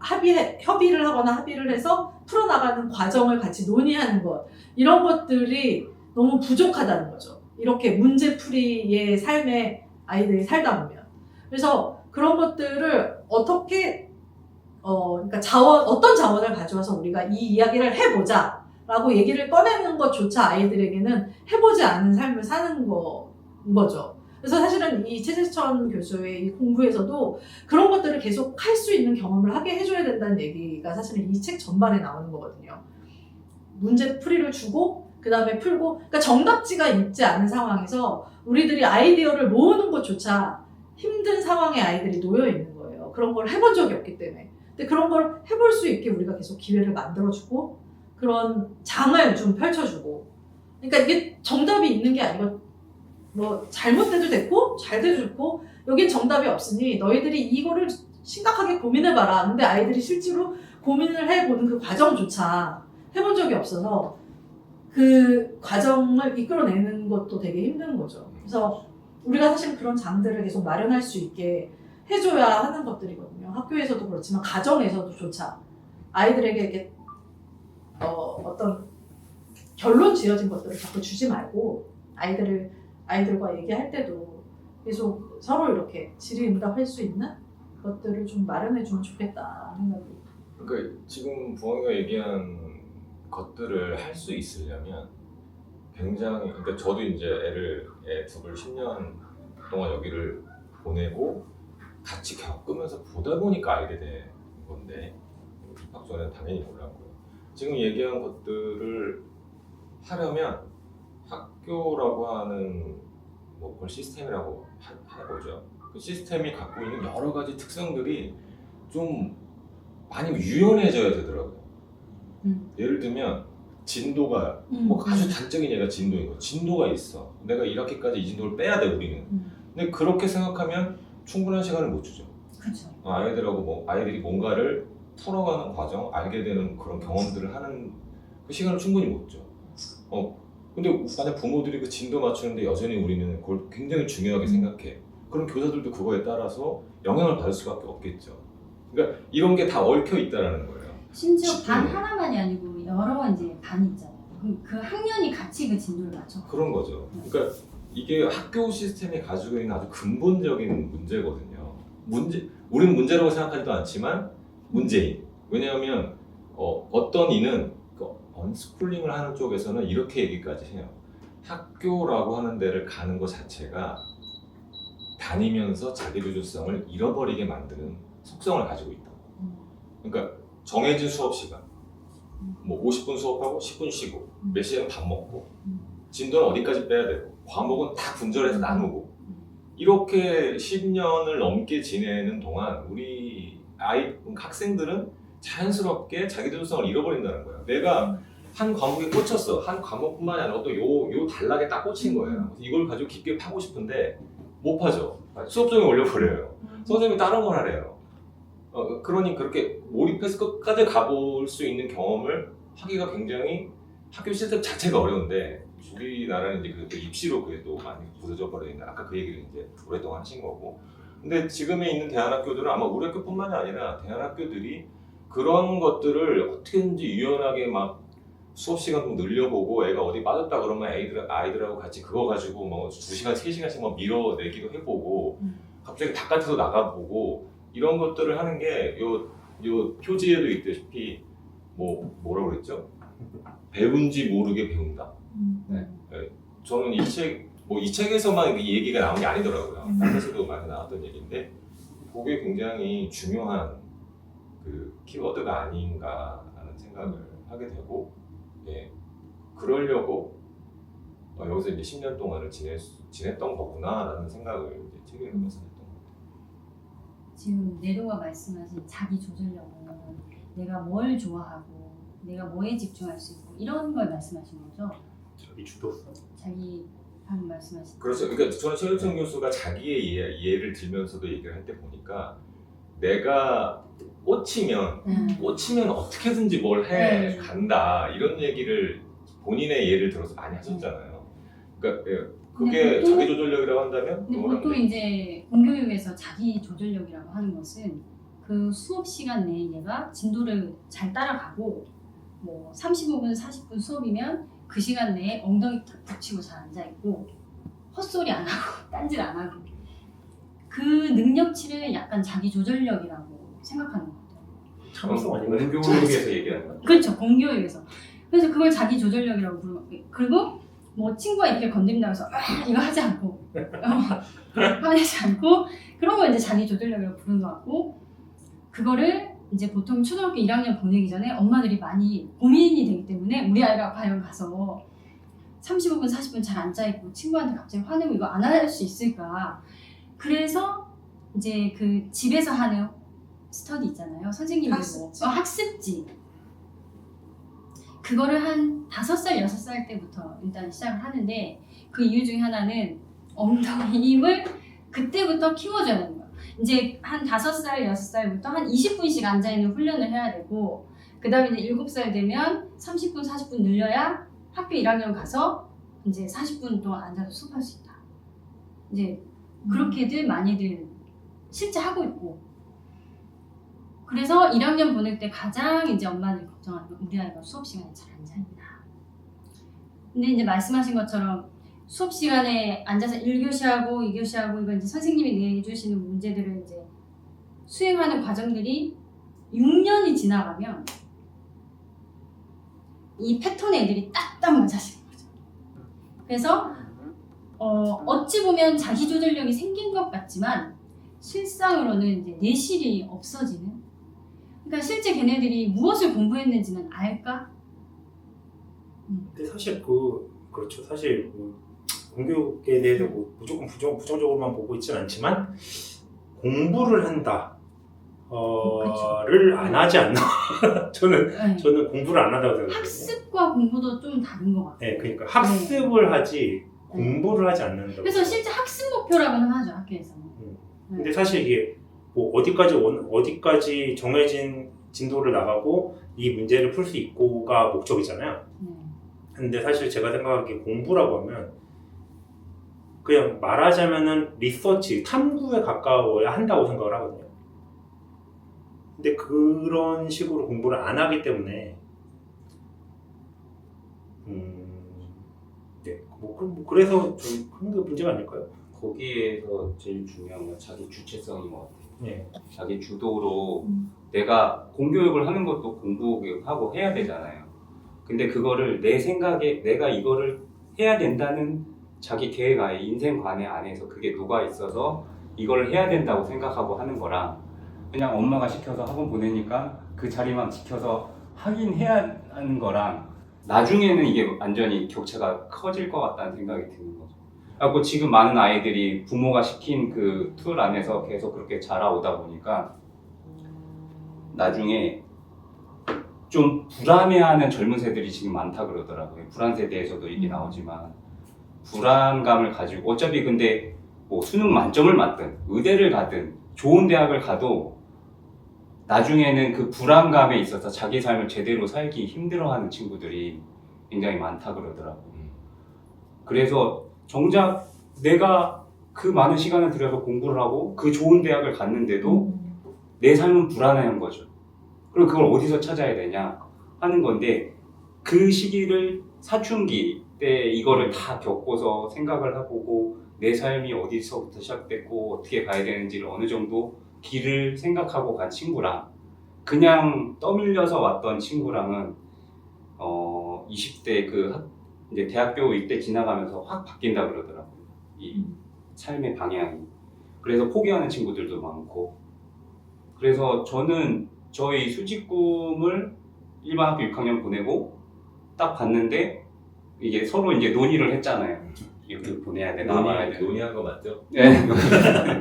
협의를 하거나 합의를 해서 풀어나가는 과정을 같이 논의하는 것, 이런 것들이 너무 부족하다는 거죠. 이렇게 문제풀이의 삶에 아이들이 살다 보면. 그래서 그런 것들을 어떻게, 그러니까 어떤 자원을 가져와서 우리가 이 이야기를 해보자. 라고 얘기를 꺼내는 것조차 아이들에게는 해보지 않은 삶을 사는 거죠. 그래서 사실은 이 최재천 교수의 이 공부에서도 그런 것들을 계속 할 수 있는 경험을 하게 해줘야 된다는 얘기가 사실은 이 책 전반에 나오는 거거든요. 문제 풀이를 주고 그 다음에 풀고, 그러니까 정답지가 있지 않은 상황에서 우리들이 아이디어를 모으는 것조차 힘든 상황에 아이들이 놓여 있는 거예요. 그런 걸 해본 적이 없기 때문에. 근데 그런 걸 해볼 수 있게 우리가 계속 기회를 만들어주고 그런 장을 좀 펼쳐주고. 그러니까 이게 정답이 있는 게 아니고 뭐 잘못돼도 됐고 잘 돼도 좋고 여긴 정답이 없으니 너희들이 이거를 심각하게 고민해봐라. 근데 아이들이 실제로 고민을 해보는 그 과정조차 해본 적이 없어서 그 과정을 이끌어내는 것도 되게 힘든 거죠. 그래서 우리가 사실 그런 장들을 계속 마련할 수 있게 해줘야 하는 것들이거든요. 학교에서도 그렇지만 가정에서도조차 아이들에게 이렇게 어떤 결론 지어진 것들을 자꾸 주지 말고 아이들과 얘기할 때도 계속 서로 이렇게 질의응답할 수 있는 것들을 좀 마련해주면 좋겠다 생각이. 그러니까 지금 부엉이가 얘기한 것들을 할 수 있으려면 굉장히, 그러니까 저도 이제 애 둘을 10년 동안 여기를 보내고 같이 겪으면서 보다 보니까 알게 된 건데 입학 전에는 당연히 몰랐고요. 지금 얘기한 것들을 하려면 학교라고 하는 그걸 시스템이라고 해보죠. 그 시스템이 갖고 있는 여러 가지 특성들이 좀 많이 유연해져야 되더라고요. 예를 들면 진도가 아주 단적인 예가 진도인 거. 진도가 있어. 내가 1학기까지 이 진도를 빼야 돼 우리는. 근데 그렇게 생각하면 충분한 시간을 못 주죠. 그렇죠. 아이들이 뭔가를 풀어가는 과정, 알게 되는 그런 경험들을 하는 그 시간을 충분히 못 줘. 근데 만약 부모들이 그 진도 맞추는데 여전히 우리는 그걸 굉장히 중요하게 생각해. 그럼 교사들도 그거에 따라서 영향을 받을 수밖에 없겠죠. 그러니까 이런 게 다 얽혀 있다라는 거예요. 심지어 반 하나만이 아니고 여러 이제 반이 있잖아요. 그럼 그 학년이 같이 그 진도를 맞춰. 그런 거죠. 그러니까 이게 학교 시스템이 가지고 있는 아주 근본적인 문제거든요. 우리는 문제라고 생각하지도 않지만 문제인. 왜냐하면 어떤 이는 언스쿨링을 하는 쪽에서는 이렇게 얘기까지 해요. 학교라고 하는 데를 가는 것 자체가 다니면서 자기주도성을 잃어버리게 만드는 속성을 가지고 있다고. 그러니까 정해진 수업 시간, 50분 수업하고 10분 쉬고 몇 시에는 밥 먹고 진도는 어디까지 빼야 되고 과목은 다 분절해서 나누고 이렇게 10년을 넘게 지내는 동안 우리 학생들은 자연스럽게 자기주도성을 잃어버린다는 거예요. 내가 한 과목에 꽂혔어. 한 과목뿐만이 아니라 또 요 단락에 딱 꽂힌 거예요. 이걸 가지고 깊게 파고 싶은데 못 파죠. 수업 중에 올려버려요. 선생님이 다른 걸 하래요. 그러니 그렇게 몰입해서 끝까지 가볼 수 있는 경험을 하기가 굉장히 학교 시스템 자체가 어려운데 우리나라는 이제 그 입시로 그게 또 많이 부서져 버리는데 아까 그 얘기를 이제 오랫동안 하신 거고 근데 지금에 있는 대안학교들은 아마 우리 학교뿐만이 아니라 대안학교들이 그런 것들을 어떻게든지 유연하게 막 수업 시간 좀 늘려보고 애가 어디 빠졌다 그러면 아이들하고 같이 그거 가지고 뭐 2시간, 3시간씩 막 밀어내기도 해보고 갑자기 바깥에서 나가보고 이런 것들을 하는 게 요 표지에도 있다시피 뭐라고 그랬죠? 배운지 모르게 배운다. 네. 저는 이 책에서만 이 얘기가 나온 게 아니더라고요. 다른 데서도 많이 나왔던 얘기인데 그게 굉장히 중요한 그 키워드가 아닌가라는 생각을 하게 되고 예, 그러려고 여기서 이제 10년 동안을 지냈던 거구나라는 생각을 이제 책에 읽으면서 했던 것 같아요. 지금 내로가 말씀하신 자기 조절력은 내가 뭘 좋아하고 내가 뭐에 집중할 수 있고 이런 걸 말씀하신 거죠? 자기 주도성. 자기 방금 말씀하신 그렇죠. 그러니까 저는 최유청 교수가 자기의 예를 들면서도 얘기를 할 때 보니까 내가 꽂히면 어떻게든지 뭘 해 간다 이런 얘기를 본인의 예를 들어서 많이 하셨잖아요. 그러니까 그게 보통- 자기 조절력이라고 한다면 근데 그거랑 보통 이제 공교육에서 자기 조절력이라고 하는 것은 그 수업 시간 내에 얘가 진도를 잘 따라가고 뭐 35분, 40분 수업이면 그 시간 내에 엉덩이 탁 붙이고 잘 앉아있고 헛소리 안 하고 딴짓 안 하고 그 능력치를 약간 자기 조절력이라고 생각하는 것 같아요. 참을성 아닌가요? 공교육에서 얘기하는 거. 그렇죠. 공교육에서. 그래서 그걸 자기 조절력이라고 부르는 거예요. 그리고 뭐 친구가 이렇게 건드린다고 해서 이거 하지 않고 화내지 않고 그런 걸 이제 자기 조절력이라고 부르는 것 같고 그거를 이제 보통 초등학교 1학년 보내기 전에 엄마들이 많이 고민이 되기 때문에 우리 아이가 과연 가서 35분, 40분 잘 앉아있고 친구한테 갑자기 화내고 이거 안 할 수 있을까. 그래서 이제 그 집에서 하는 스터디 있잖아요. 선생님들 학습지. 학습지. 그거를 한 5살, 6살 때부터 일단 시작을 하는데 그 이유 중에 하나는 엉덩이 힘을 그때부터 키워줘야 되는 거예요. 이제 한 5살, 6살부터 한 20분씩 앉아있는 훈련을 해야 되고 그 다음에 이제 7살 되면 30분, 40분 늘려야 학교 1학년 가서 이제 40분 동안 앉아서 수업할 수 있다. 이제 그렇게들 많이들 실제 하고 있고 그래서 1학년 보낼 때 가장 이제 엄마들이 걱정하는 건 우리 아이가 수업 시간에 잘 앉아있나. 근데 이제 말씀하신 것처럼 수업 시간에 앉아서 1교시하고 2교시하고 이건 이제 선생님이 내주시는 문제들을 이제 수행하는 과정들이 6년이 지나가면 이 패턴의 애들이 딱딱 맞아지는 거죠. 그래서 어찌 보면 자기 조절력이 생긴 것 같지만 실상으로는 이제 내실이 없어지는. 그러니까 실제 걔네들이 무엇을 공부했는지는 알까? 근데 사실 그렇죠. 사실 공교육에 대해서 무조건 부정적으로만 보고 있지는 않지만 공부를 한다. 를 안 하지 않나? 네. 저는 공부를 안 한다고 생각해요. 학습과 공부도 좀 다른 것 같아요. 네, 그러니까 학습을 하지 공부를 하지 않는다. 그래서 실제 학습 목표라고는 하죠, 학교에서는. 근데 사실 이게 뭐 어디까지 정해진 진도를 나가고 이 문제를 풀 수 있고가 목적이잖아요. 근데 사실 제가 생각하기에 공부라고 하면 그냥 말하자면은 리서치, 탐구에 가까워야 한다고 생각을 하거든요. 근데 그런 식으로 공부를 안 하기 때문에 네, 그래서 좀 그런 게 문제가 아닐까요? 거기에서 제일 중요한 건 자기 주체성인 것 같아요. 네. 자기 주도로 내가 공교육을 하는 것도 공부하고 해야 되잖아요. 근데 그거를 내 생각에 내가 이거를 해야 된다는 자기 계획 인생관에 안에서 그게 녹아 있어서 이걸 해야 된다고 생각하고 하는 거랑 그냥 엄마가 시켜서 학원 보내니까 그 자리만 지켜서 하긴 해야 하는 거랑 나중에는 이게 완전히 격차가 커질 것 같다는 생각이 드는 거죠. 그리고 지금 많은 아이들이 부모가 시킨 그 툴 안에서 계속 그렇게 자라오다 보니까 나중에 좀 불안해하는 젊은 세들이 지금 많다 그러더라고요. 불안 세대에서도 얘기 나오지만 불안감을 가지고 어차피 근데 뭐 수능 만점을 맞든 의대를 가든 좋은 대학을 가도 나중에는 그 불안감에 있어서 자기 삶을 제대로 살기 힘들어하는 친구들이 굉장히 많다 그러더라고요. 그래서 정작 내가 그 많은 시간을 들여서 공부를 하고 그 좋은 대학을 갔는데도 내 삶은 불안한 거죠. 그럼 그걸 어디서 찾아야 되냐 하는 건데, 그 시기를 사춘기 때 이거를 다 겪고서 생각을 해보고 내 삶이 어디서부터 시작됐고 어떻게 가야 되는지를 어느 정도 길을 생각하고 간 친구랑 그냥 떠밀려서 왔던 친구랑은 20대 이제 대학교 입대 지나가면서 확 바뀐다 그러더라고요. 이 삶의 방향이. 그래서 포기하는 친구들도 많고. 그래서 저는 저희 수직꿈을 일반 학교 6학년 보내고 딱 봤는데 이게 서로 이제 논의를 했잖아요. 이렇게 보내야 되나 말아야 되나. 논의한 거 맞죠? 네.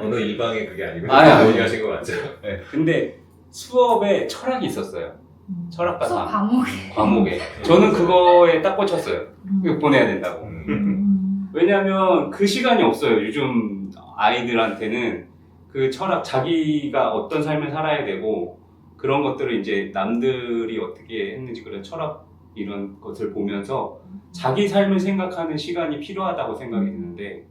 어느 일방의 그게 아니고 아니. 논의하신 거 맞죠? 네. 근데 수업에 철학이 있었어요. 철학과 수업 3 과목에. 과목에. 저는 그거에 딱 꽂혔어요. 이거 보내야 된다고. 왜냐면 그 시간이 없어요. 요즘 아이들한테는 그 철학, 자기가 어떤 삶을 살아야 되고 그런 것들을 이제 남들이 어떻게 했는지 그런 철학 이런 것을 보면서 자기 삶을 생각하는 시간이 필요하다고 생각이 드는데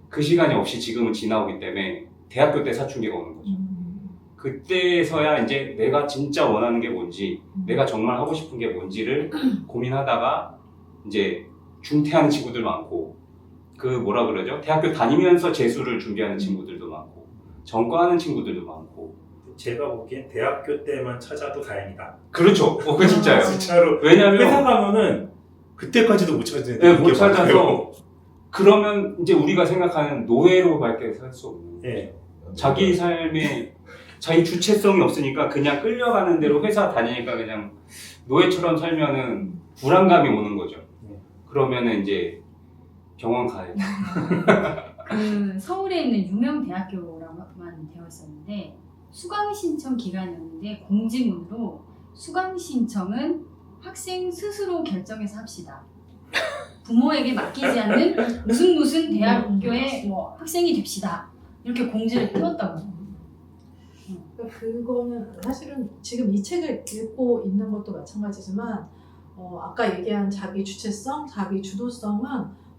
그 시간이 없이 지금은 지나오기 때문에 대학교 때 사춘기가 오는 거죠. 그때서야 이제 내가 진짜 원하는 게 뭔지, 내가 정말 하고 싶은 게 뭔지를 고민하다가 이제 중퇴하는 친구들 많고, 그 뭐라 그러죠? 대학교 다니면서 재수를 준비하는 친구들도 많고, 전과하는 친구들도 많고. 제가 보기엔 대학교 때만 찾아도 다행이다. 그렇죠. 그 진짜요. 진짜로. 왜냐면 회사 가면은 그때까지도 못 찾는데. 네, 못 찾아서 그러면 이제 우리가 생각하는 노예로밖에 살 수 없는. 네. 자기 삶에 자기 주체성이 없으니까 그냥 끌려가는 대로 회사 다니니까 그냥 노예처럼 살면은 불안감이 오는 거죠. 그러면은 이제 병원 가야죠. 그 서울에 있는 유명 대학교라고만 되어 있었는데 수강 신청 기간이었는데 공지문으로 수강 신청은 학생 스스로 결정해서 합시다. 부모에게 맡기지 않는 무슨 대학교의 뭐 학생이 됩시다. 이렇게 공지를 띄웠다고. 그거는 사실은 지금 이 책을 읽고 있는 것도 마찬가지지만 아까 얘기한 자기 주체성, 자기 주도성은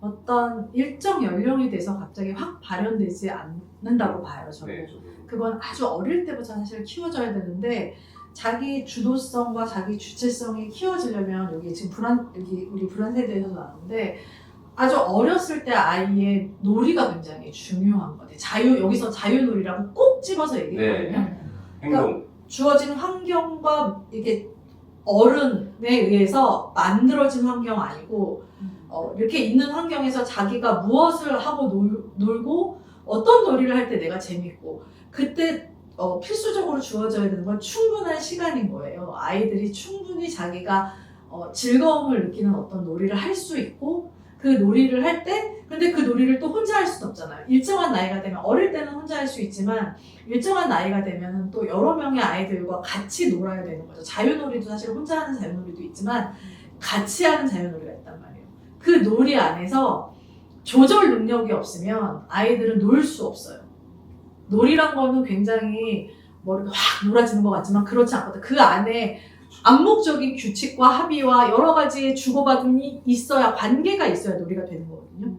어떤 일정 연령이 돼서 갑자기 확 발현되지 않는다고 봐요. 저는. 네, 그건 아주 어릴 때부터 사실 키워져야 되는데 자기 주도성과 자기 주체성이 키워지려면 여기 지금 여기 우리 불안 세대에서 나오는데 아주 어렸을 때 아이의 놀이가 굉장히 중요한 것 같아요. 여기서 자유놀이라고 꼭 집어서 얘기하거든요. 네. 행동. 주어진 환경과 이게 어른에 의해서 만들어진 환경 아니고 이렇게 있는 환경에서 자기가 무엇을 하고 놀고 어떤 놀이를 할 때 내가 재밌고 그때 필수적으로 주어져야 되는 건 충분한 시간인 거예요. 아이들이 충분히 자기가 즐거움을 느끼는 어떤 놀이를 할 수 있고 그 놀이를 할 때 근데 그 놀이를 또 혼자 할 수는 없잖아요. 일정한 나이가 되면 어릴 때는 혼자 할 수 있지만 일정한 나이가 되면 또 여러 명의 아이들과 같이 놀아야 되는 거죠. 자유놀이도 사실 혼자 하는 자유놀이도 있지만 같이 하는 자유놀이가 있단 말이에요. 그 놀이 안에서 조절 능력이 없으면 아이들은 놀 수 없어요. 놀이란 거는 굉장히 머리가 확 놀아지는 것 같지만 그렇지 않거든. 그 안에 암묵적인 규칙과 합의와 여러 가지의 주고받음이 있어야 관계가 있어야 놀이가 되는 거거든요.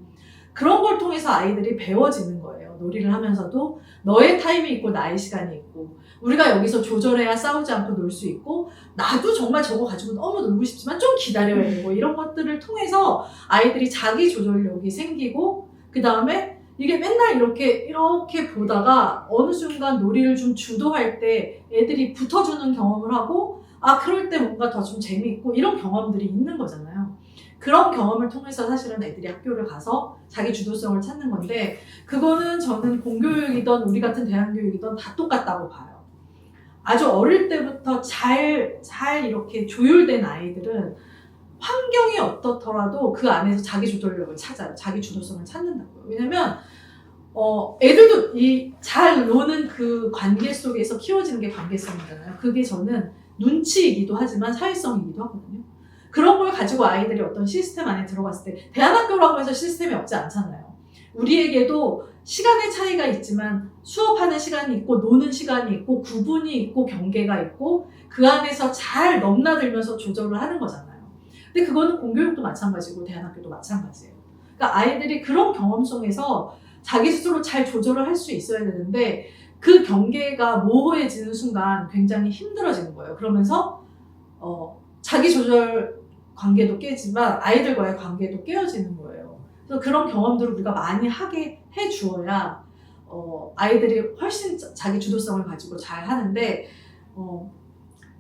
그런 걸 통해서 아이들이 배워지는 거예요. 놀이를 하면서도 너의 타임이 있고 나의 시간이 있고 우리가 여기서 조절해야 싸우지 않고 놀 수 있고 나도 정말 저거 가지고 너무 놀고 싶지만 좀 기다려야 되고 이런 것들을 통해서 아이들이 자기 조절력이 생기고 그 다음에 이게 맨날 이렇게 보다가 어느 순간 놀이를 좀 주도할 때 애들이 붙어주는 경험을 하고 그럴 때 뭔가 더 좀 재미있고 이런 경험들이 있는 거잖아요. 그런 경험을 통해서 사실은 애들이 학교를 가서 자기 주도성을 찾는 건데 그거는 저는 공교육이든 우리 같은 대학교육이든 다 똑같다고 봐요. 아주 어릴 때부터 잘 이렇게 조율된 아이들은 환경이 어떻더라도 그 안에서 자기 조절력을 찾아요. 자기 주도성을 찾는다고요. 왜냐면 애들도 이 잘 노는 그 관계 속에서 키워지는 게 관계성이잖아요. 그게 저는 눈치이기도 하지만 사회성이기도 하거든요. 그런 걸 가지고 아이들이 어떤 시스템 안에 들어갔을 때 대안학교라고 해서 시스템이 없지 않잖아요. 우리에게도 시간의 차이가 있지만 수업하는 시간이 있고 노는 시간이 있고 구분이 있고 경계가 있고 그 안에서 잘 넘나들면서 조절을 하는 거잖아요. 근데 그거는 공교육도 마찬가지고 대안학교도 마찬가지예요. 그러니까 아이들이 그런 경험 속에서 자기 스스로 잘 조절을 할 수 있어야 되는데 그 경계가 모호해지는 순간 굉장히 힘들어지는 거예요. 그러면서 자기 조절 관계도 깨지만 아이들과의 관계도 깨어지는 거예요. 그래서 그런 경험들을 우리가 많이 하게 해주어야 아이들이 훨씬 자기 주도성을 가지고 잘 하는데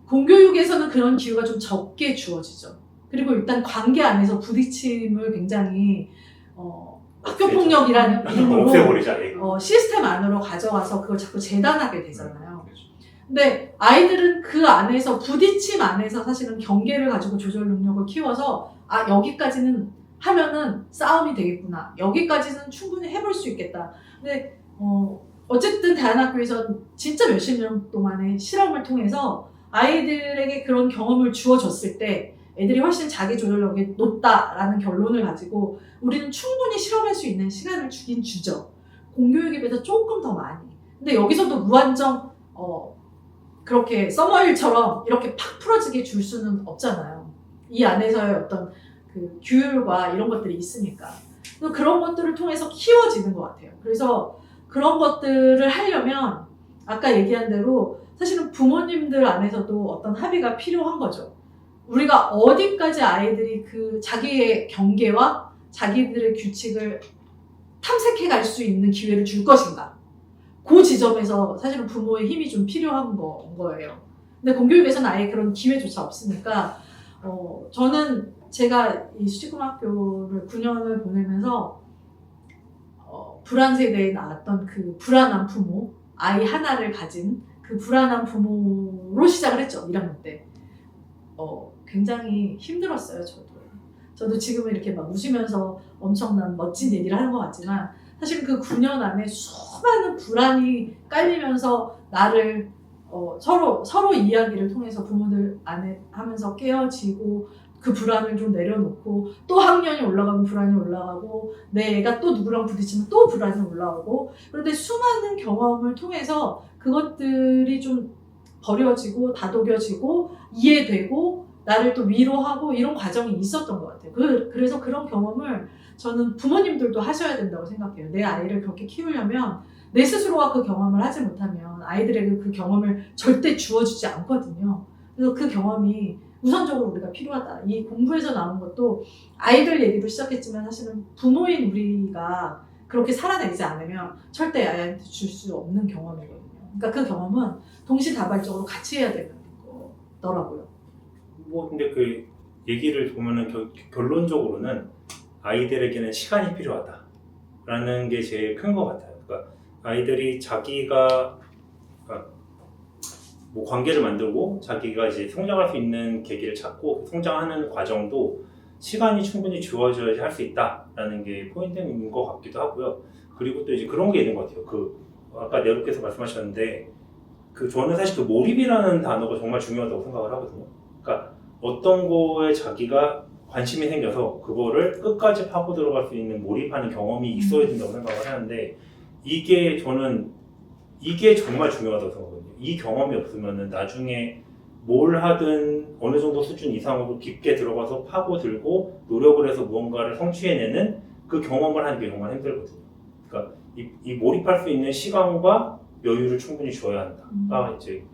공교육에서는 그런 기회가 좀 적게 주어지죠. 그리고 일단 관계 안에서 부딪힘을 굉장히 학교폭력이라는 이름으로 없애버리자. 시스템 안으로 가져와서 그걸 자꾸 재단하게 되잖아요. 근데 아이들은 그 안에서 부딪힘 안에서 사실은 경계를 가지고 조절 능력을 키워서 여기까지는 하면은 싸움이 되겠구나. 여기까지는 충분히 해볼 수 있겠다. 근데 어쨌든 대안학교에서 진짜 몇십 년 동안의 실험을 통해서 아이들에게 그런 경험을 주어줬을 때 애들이 훨씬 자기 조절력이 높다라는 결론을 가지고 우리는 충분히 실험할 수 있는 시간을 주긴 주죠. 공교육에 비해서 조금 더 많이. 근데 여기서도 무한정 그렇게 서머일처럼 이렇게 팍 풀어지게 줄 수는 없잖아요. 이 안에서의 어떤 그 규율과 이런 것들이 있으니까. 그런 것들을 통해서 키워지는 것 같아요. 그래서 그런 것들을 하려면 아까 얘기한 대로 사실은 부모님들 안에서도 어떤 합의가 필요한 거죠. 우리가 어디까지 아이들이 그 자기의 경계와 자기들의 규칙을 탐색해 갈 수 있는 기회를 줄 것인가. 그 지점에서 사실은 부모의 힘이 좀 필요한 거예요. 근데 공교육에서는 아예 그런 기회조차 없으니까 저는 제가 이 수지고등학교를 9년을 보내면서 불안 세대에 나왔던 그 불안한 부모, 아이 하나를 가진 그 불안한 부모로 시작을 했죠. 1학년 때. 굉장히 힘들었어요. 저도 지금은 이렇게 막 웃으면서 엄청난 멋진 얘기를 하는 것 같지만 사실 그 9년 안에 수많은 불안이 깔리면서 나를 서로 이야기를 통해서 부모들 안에 하면서 깨어지고 그 불안을 좀 내려놓고 또 학년이 올라가면 불안이 올라가고 내 애가 또 누구랑 부딪히면 또 불안이 올라오고 그런데 수많은 경험을 통해서 그것들이 좀 버려지고 다독여지고 이해되고 나를 또 위로하고 이런 과정이 있었던 것 같아요. 그래서 그런 경험을 저는 부모님들도 하셔야 된다고 생각해요. 내 아이를 그렇게 키우려면 내 스스로가 그 경험을 하지 못하면 아이들에게 그 경험을 절대 주어주지 않거든요. 그래서 그 경험이 우선적으로 우리가 필요하다. 이 공부에서 나온 것도 아이들 얘기로 시작했지만 사실은 부모인 우리가 그렇게 살아내지 않으면 절대 아이한테 줄 수 없는 경험이거든요. 그러니까 그 경험은 동시다발적으로 같이 해야 되는 거더라고요. 근데 그 얘기를 보면은 결론적으로는 아이들에게는 시간이 필요하다라는 게 제일 큰 것 같아요. 그러니까 아이들이 자기가 뭐 관계를 만들고 자기가 이제 성장할 수 있는 계기를 찾고 성장하는 과정도 시간이 충분히 주어져야지 할 수 있다라는 게 포인트인 것 같기도 하고요. 그리고 또 이제 그런 게 있는 것 같아요. 아까 네로께서 말씀하셨는데 저는 사실 그 몰입이라는 단어가 정말 중요하다고 생각을 하거든요. 그러니까 어떤 거에 자기가 관심이 생겨서 그거를 끝까지 파고 들어갈 수 있는 몰입하는 경험이 있어야 된다고 생각을 하는데 저는 이게 정말 중요하다고 생각하거든요. 이 경험이 없으면은 나중에 뭘 하든 어느 정도 수준 이상으로 깊게 들어가서 파고들고 노력을 해서 무언가를 성취해내는 그 경험을 하는 게 정말 힘들거든요. 그러니까 이 몰입할 수 있는 시간과 여유를 충분히 줘야 한다가 이제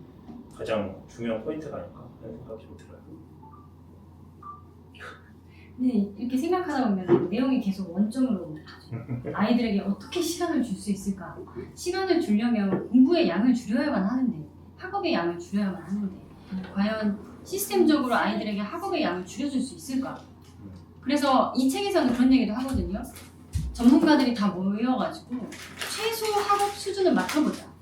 가장 중요한 포인트가 아닐까 하는 생각이 좀 들어요. 네, 이렇게 생각하다 보면 내용이 계속 원점으로 가죠. 아이들에게 어떻게 시간을 줄 수 있을까? 시간을 주려면 공부의 양을 줄여야만 하는데 학업의 양을 줄여야만 하는데 과연 시스템적으로 아이들에게 학업의 양을 줄여줄 수 있을까? 그래서 이 책에서는 그런 얘기도 하거든요. 전문가들이 다 모여가지고 최소 학업 수준을 맡아보자.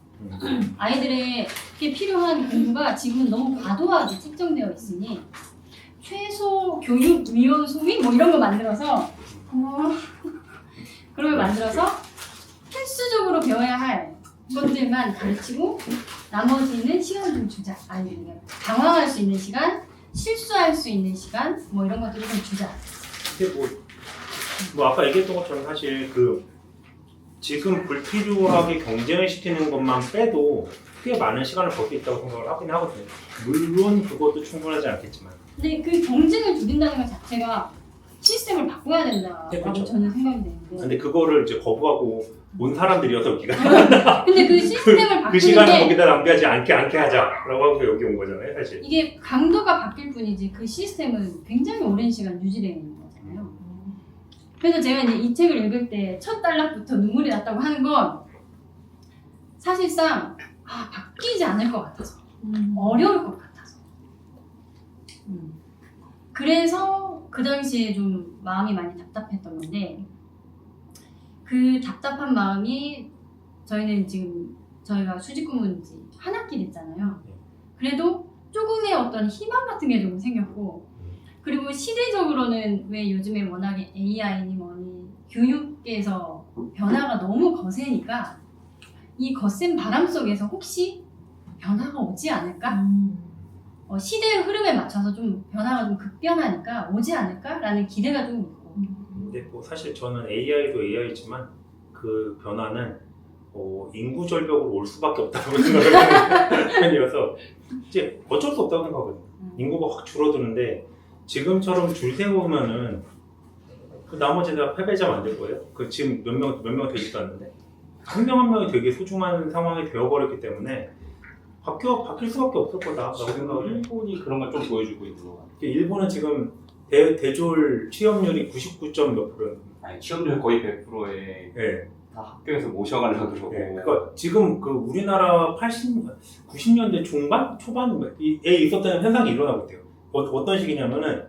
아이들에게 필요한 공부가 지금 너무 과도하게 책정되어 있으니 최소 교육 위원 소위 뭐 이런 거 만들어서 그런 걸 만들어서 필수적으로 배워야 할 것들만 가르치고 나머지는 시간을 좀 주자. 아이들에게 당황할 수 있는 시간, 실수할 수 있는 시간 뭐 이런 것들을 좀 주자. 근데 뭐 아까 얘기했던 것처럼 사실 지금 불필요하게 경쟁을 시키는 것만 빼도 꽤 많은 시간을 벌 수 있다고 생각을 하긴 하거든요. 물론 그것도 충분하지 않겠지만. 근데 그 경쟁을 줄인다는 것 자체가 시스템을 바꿔야 된다라고 네, 그렇죠. 저는 생각이 되는데. 근데 그거를 이제 거부하고 온 사람들이어서 여기가 근데 그 시스템을 그 바꾸는 시간을 게 거기다 낭비하지 않게 하자라고 하고 여기 온 거잖아요, 사실. 이게 강도가 바뀔 뿐이지 그 시스템은 굉장히 오랜 시간 유지되는 거잖아요. 그래서 제가 이제 이 책을 읽을 때 첫 단락부터 눈물이 났다고 하는 건 사실상 바뀌지 않을 것 같아서 어려울 것 같아서 그래서 그 당시에 좀 마음이 많이 답답했던 건데 그 답답한 마음이 저희는 지금 저희가 수직근무인 지 한 학기 됐잖아요. 그래도 조금의 어떤 희망 같은 게 좀 생겼고 그리고 시대적으로는 왜 요즘에 워낙에 AI니 뭐니 교육에서 변화가 너무 거세니까 이 거센 바람 속에서 혹시 변화가 오지 않을까? 시대의 흐름에 맞춰서 좀 변화가 좀 급변하니까 오지 않을까라는 기대가 좀 있고. 근데 뭐 사실 저는 AI도 AI지만 그 변화는 인구 절벽으로 올 수밖에 없다고 생각을 하는 편이어서 이제 어쩔 수 없다고 생각하거든요. 인구가 확 줄어드는데 지금처럼 줄 세우면은 그 나머지 다 패배자 만들 거예요. 그 지금 몇 명 되지도 않는데 한 명 한 명이 되게 소중한 상황이 되어버렸기 때문에 바뀔 수밖에 없을 거다라고 생각을 해요. 일본이 그런 걸 좀 보여주고 있는 것 같아요. 일본은 지금 대졸 취업률이 99점 몇 %. 아니, 취업률 거의 100%에 예. 다 학교에서 모셔가려고 그러고. 예. 그러니까 지금 그 우리나라 90년대 중반 초반에 있었던 현상이 일어나고 있대요. 어떤 식이냐면은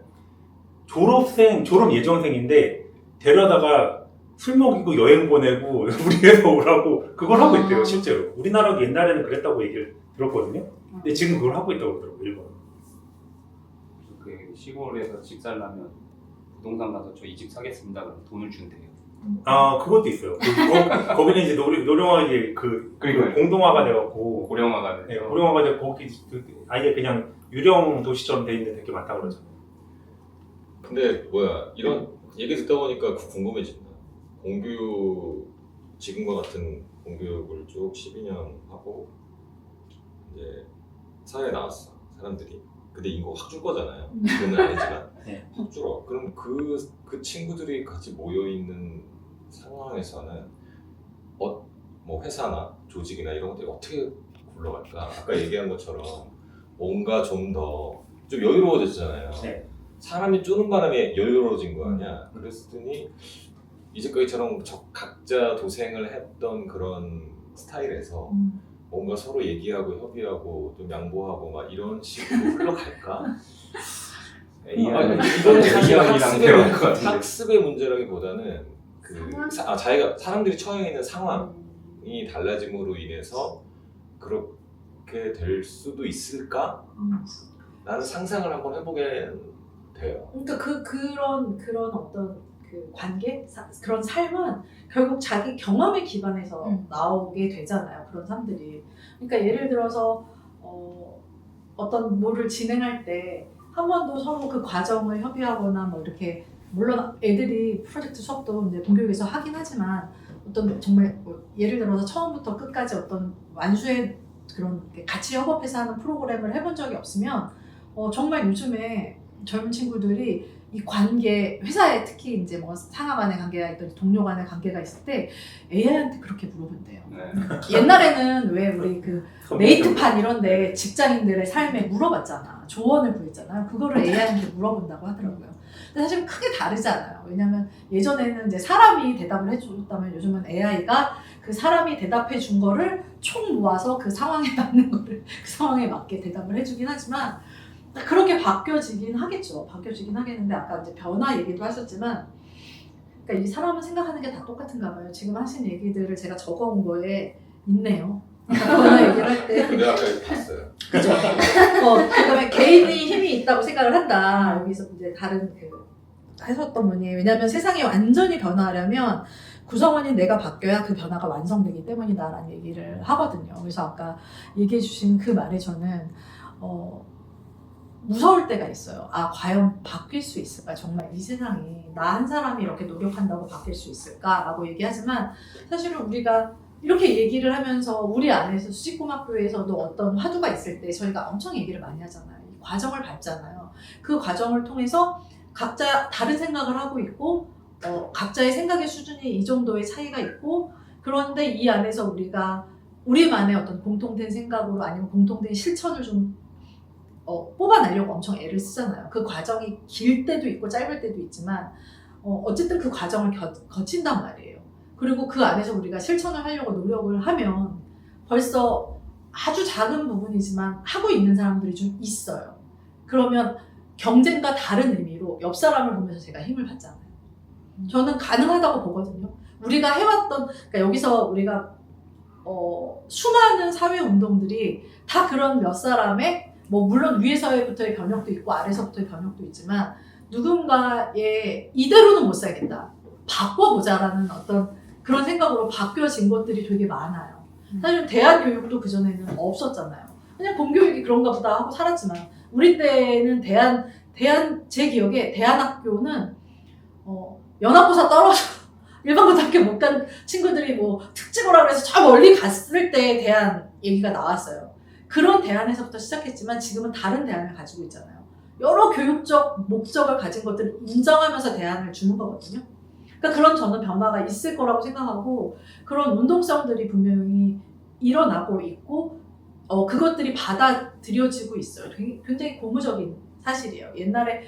졸업 예정생인데 데려다가 술 먹이고 여행 보내고 우리 회사 오라고 그걸 하고 있대요, 실제로. 우리나라도 옛날에는 그랬다고 얘기를 들었거든요. 근데 지금 그걸 하고 있다고 그러더라고요, 일본. 그 시골에서 집 살려면 부동산 가서 저 이 집 사겠습니다. 그럼 돈을 준대요. 그것도 있어요. 거기는 이제 노령화가 그러니까요. 공동화가 되었고, 고령화가 네, 돼서. 고령화가 되고 거기 아예 그냥 유령 도시처럼 돼 있는 데 되게 많다고 그러잖아요. 근데 이런 얘기 듣다 보니까 궁금해진다. 공교육 지금과 같은 공교육을 쭉 12년 하고 이제 사회에 나왔어 사람들이. 근데 인구가 확 줄 거잖아요. 그건 아니지만 네. 확 줄어. 그럼 그 친구들이 같이 모여 있는 상황에서는 뭐 회사나 조직이나 이런 것들이 어떻게 굴러갈까? 아까 얘기한 것처럼 뭔가 좀 더 좀 여유로워졌잖아요. 네. 사람이 쪼는 바람에 여유로워진 거 아니야. 그랬더니 이제까지처럼 각자 도생을 했던 그런 스타일에서 뭔가 서로 얘기하고 협의하고 좀 양보하고 막 이런 식으로 흘러갈까? AI는 이거는 사실 AI랑 대화할 것 같은데. 학습의 문제라기보다는 사람들이 처해 있는 상황이 달라짐으로 인해서 그렇게 될 수도 있을까? 라는 상상을 한번 해보게 돼요. 그러니까 그런 어떤 그 관계, 그런 삶은 결국 자기 경험에 기반해서 나오게 되잖아요. 그런 사람들이. 그러니까 예를 들어서 어떤 뭐를 진행할 때 한 번도 서로 그 과정을 협의하거나 뭐 이렇게, 물론 애들이 프로젝트 수업도 이제 공교육에서 하긴 하지만 어떤 정말 예를 들어서 처음부터 끝까지 어떤 완수의 그런 같이 협업해서 하는 프로그램을 해본 적이 없으면 정말 요즘에 젊은 친구들이 이 관계, 회사에 특히 이제 뭐 상하 간의 관계가 있던 동료 간의 관계가 있을 때 AI한테 그렇게 물어본대요. 네. 옛날에는 왜 우리 그 메이트판 이런데 직장인들의 삶에 물어봤잖아. 조언을 구했잖아요. 그거를 AI한테 물어본다고 하더라고요. 근데 사실 크게 다르잖아요. 왜냐면 예전에는 이제 사람이 대답을 해줬다면 요즘은 AI가 그 사람이 대답해 준 거를 총 모아서 그 상황에 맞는 거를 그 상황에 맞게 대답을 해주긴 하지만 그렇게 바뀌어지긴 하겠죠. 바뀌어지긴 하겠는데 아까 이제 변화 얘기도 하셨지만, 그러니까 이 사람은 생각하는 게 다 똑같은가 봐요. 지금 하신 얘기들을 제가 적어온 거에 있네요. 변화 얘기를 할 때. 내가 아까 봤어요. 그죠. 그다음에 개인이 힘이 있다고 생각을 한다. 여기서 이제 다른 하셨던 분이, 왜냐하면 세상이 완전히 변화하려면 구성원인 내가 바뀌어야 그 변화가 완성되기 때문이다라는 얘기를 하거든요. 그래서 아까 얘기해 주신 그 말에 저는 무서울 때가 있어요. 아, 과연 바뀔 수 있을까? 정말 이 세상이 나 한 사람이 이렇게 노력한다고 바뀔 수 있을까라고 얘기하지만 사실은 우리가 이렇게 얘기를 하면서 우리 안에서 수직고등학교에서도 어떤 화두가 있을 때 저희가 엄청 얘기를 많이 하잖아요. 이 과정을 밟잖아요. 그 과정을 통해서 각자 다른 생각을 하고 있고 각자의 생각의 수준이 이 정도의 차이가 있고 그런데 이 안에서 우리가 우리만의 어떤 공통된 생각으로 아니면 공통된 실천을 좀 뽑아내려고 엄청 애를 쓰잖아요. 그 과정이 길 때도 있고 짧을 때도 있지만 어쨌든 그 과정을 거친단 말이에요. 그리고 그 안에서 우리가 실천을 하려고 노력을 하면 벌써 아주 작은 부분이지만 하고 있는 사람들이 좀 있어요. 그러면 경쟁과 다른 의미로 옆 사람을 보면서 제가 힘을 받잖아요. 저는 가능하다고 보거든요. 우리가 해왔던 그러니까 여기서 우리가 수많은 사회 운동들이 다 그런 몇 사람의 뭐 물론 위에서부터의 변혁도 있고 아래서부터의 변혁도 있지만 누군가의 이대로는 못 살겠다. 바꿔보자라는 어떤 그런 생각으로 바뀌어진 것들이 되게 많아요. 사실 대한 교육도 그전에는 없었잖아요. 그냥 공교육이 그런가 보다 하고 살았지만 우리 때는 제 기억에 대한학교는 연합고사 떨어져 일반고등학교 못 간 친구들이 뭐 특집을 하고 해서 저 멀리 갔을 때에 대한 얘기가 나왔어요. 그런 대안에서부터 시작했지만 지금은 다른 대안을 가지고 있잖아요. 여러 교육적 목적을 가진 것들을 인정하면서 대안을 주는 거거든요. 그러니까 그런 저는 변화가 있을 거라고 생각하고 그런 운동성들이 분명히 일어나고 있고 그것들이 받아들여지고 있어요. 굉장히 고무적인 사실이에요. 옛날에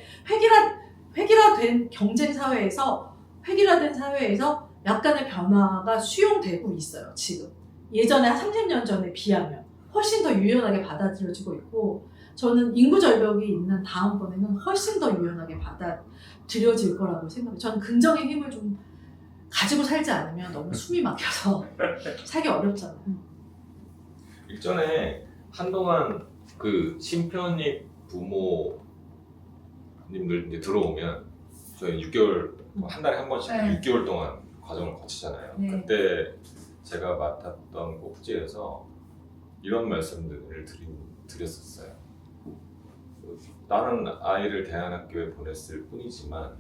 획일화된 경쟁 사회에서 획일화된 사회에서 약간의 변화가 수용되고 있어요. 지금 예전에 한 30년 전에 비하면 훨씬 더 유연하게 받아들여지고 있고 저는 인구 절벽이 있는 다음번에는 훨씬 더 유연하게 받아들여질 거라고 생각해요. 저는 긍정의 힘을 좀 가지고 살지 않으면 너무 숨이 막혀서 살기 어렵잖아요. 일전에 한동안 그 심편입 부모님들 이제 들어오면 저희 6개월 한 달에 한 번씩 네. 6개월 동안 과정을 거치잖아요. 네. 그때 제가 맡았던 꼭지에서 이런 말씀들을 드렸었어요. 나는 아이를 대안학교에 보냈을 뿐이지만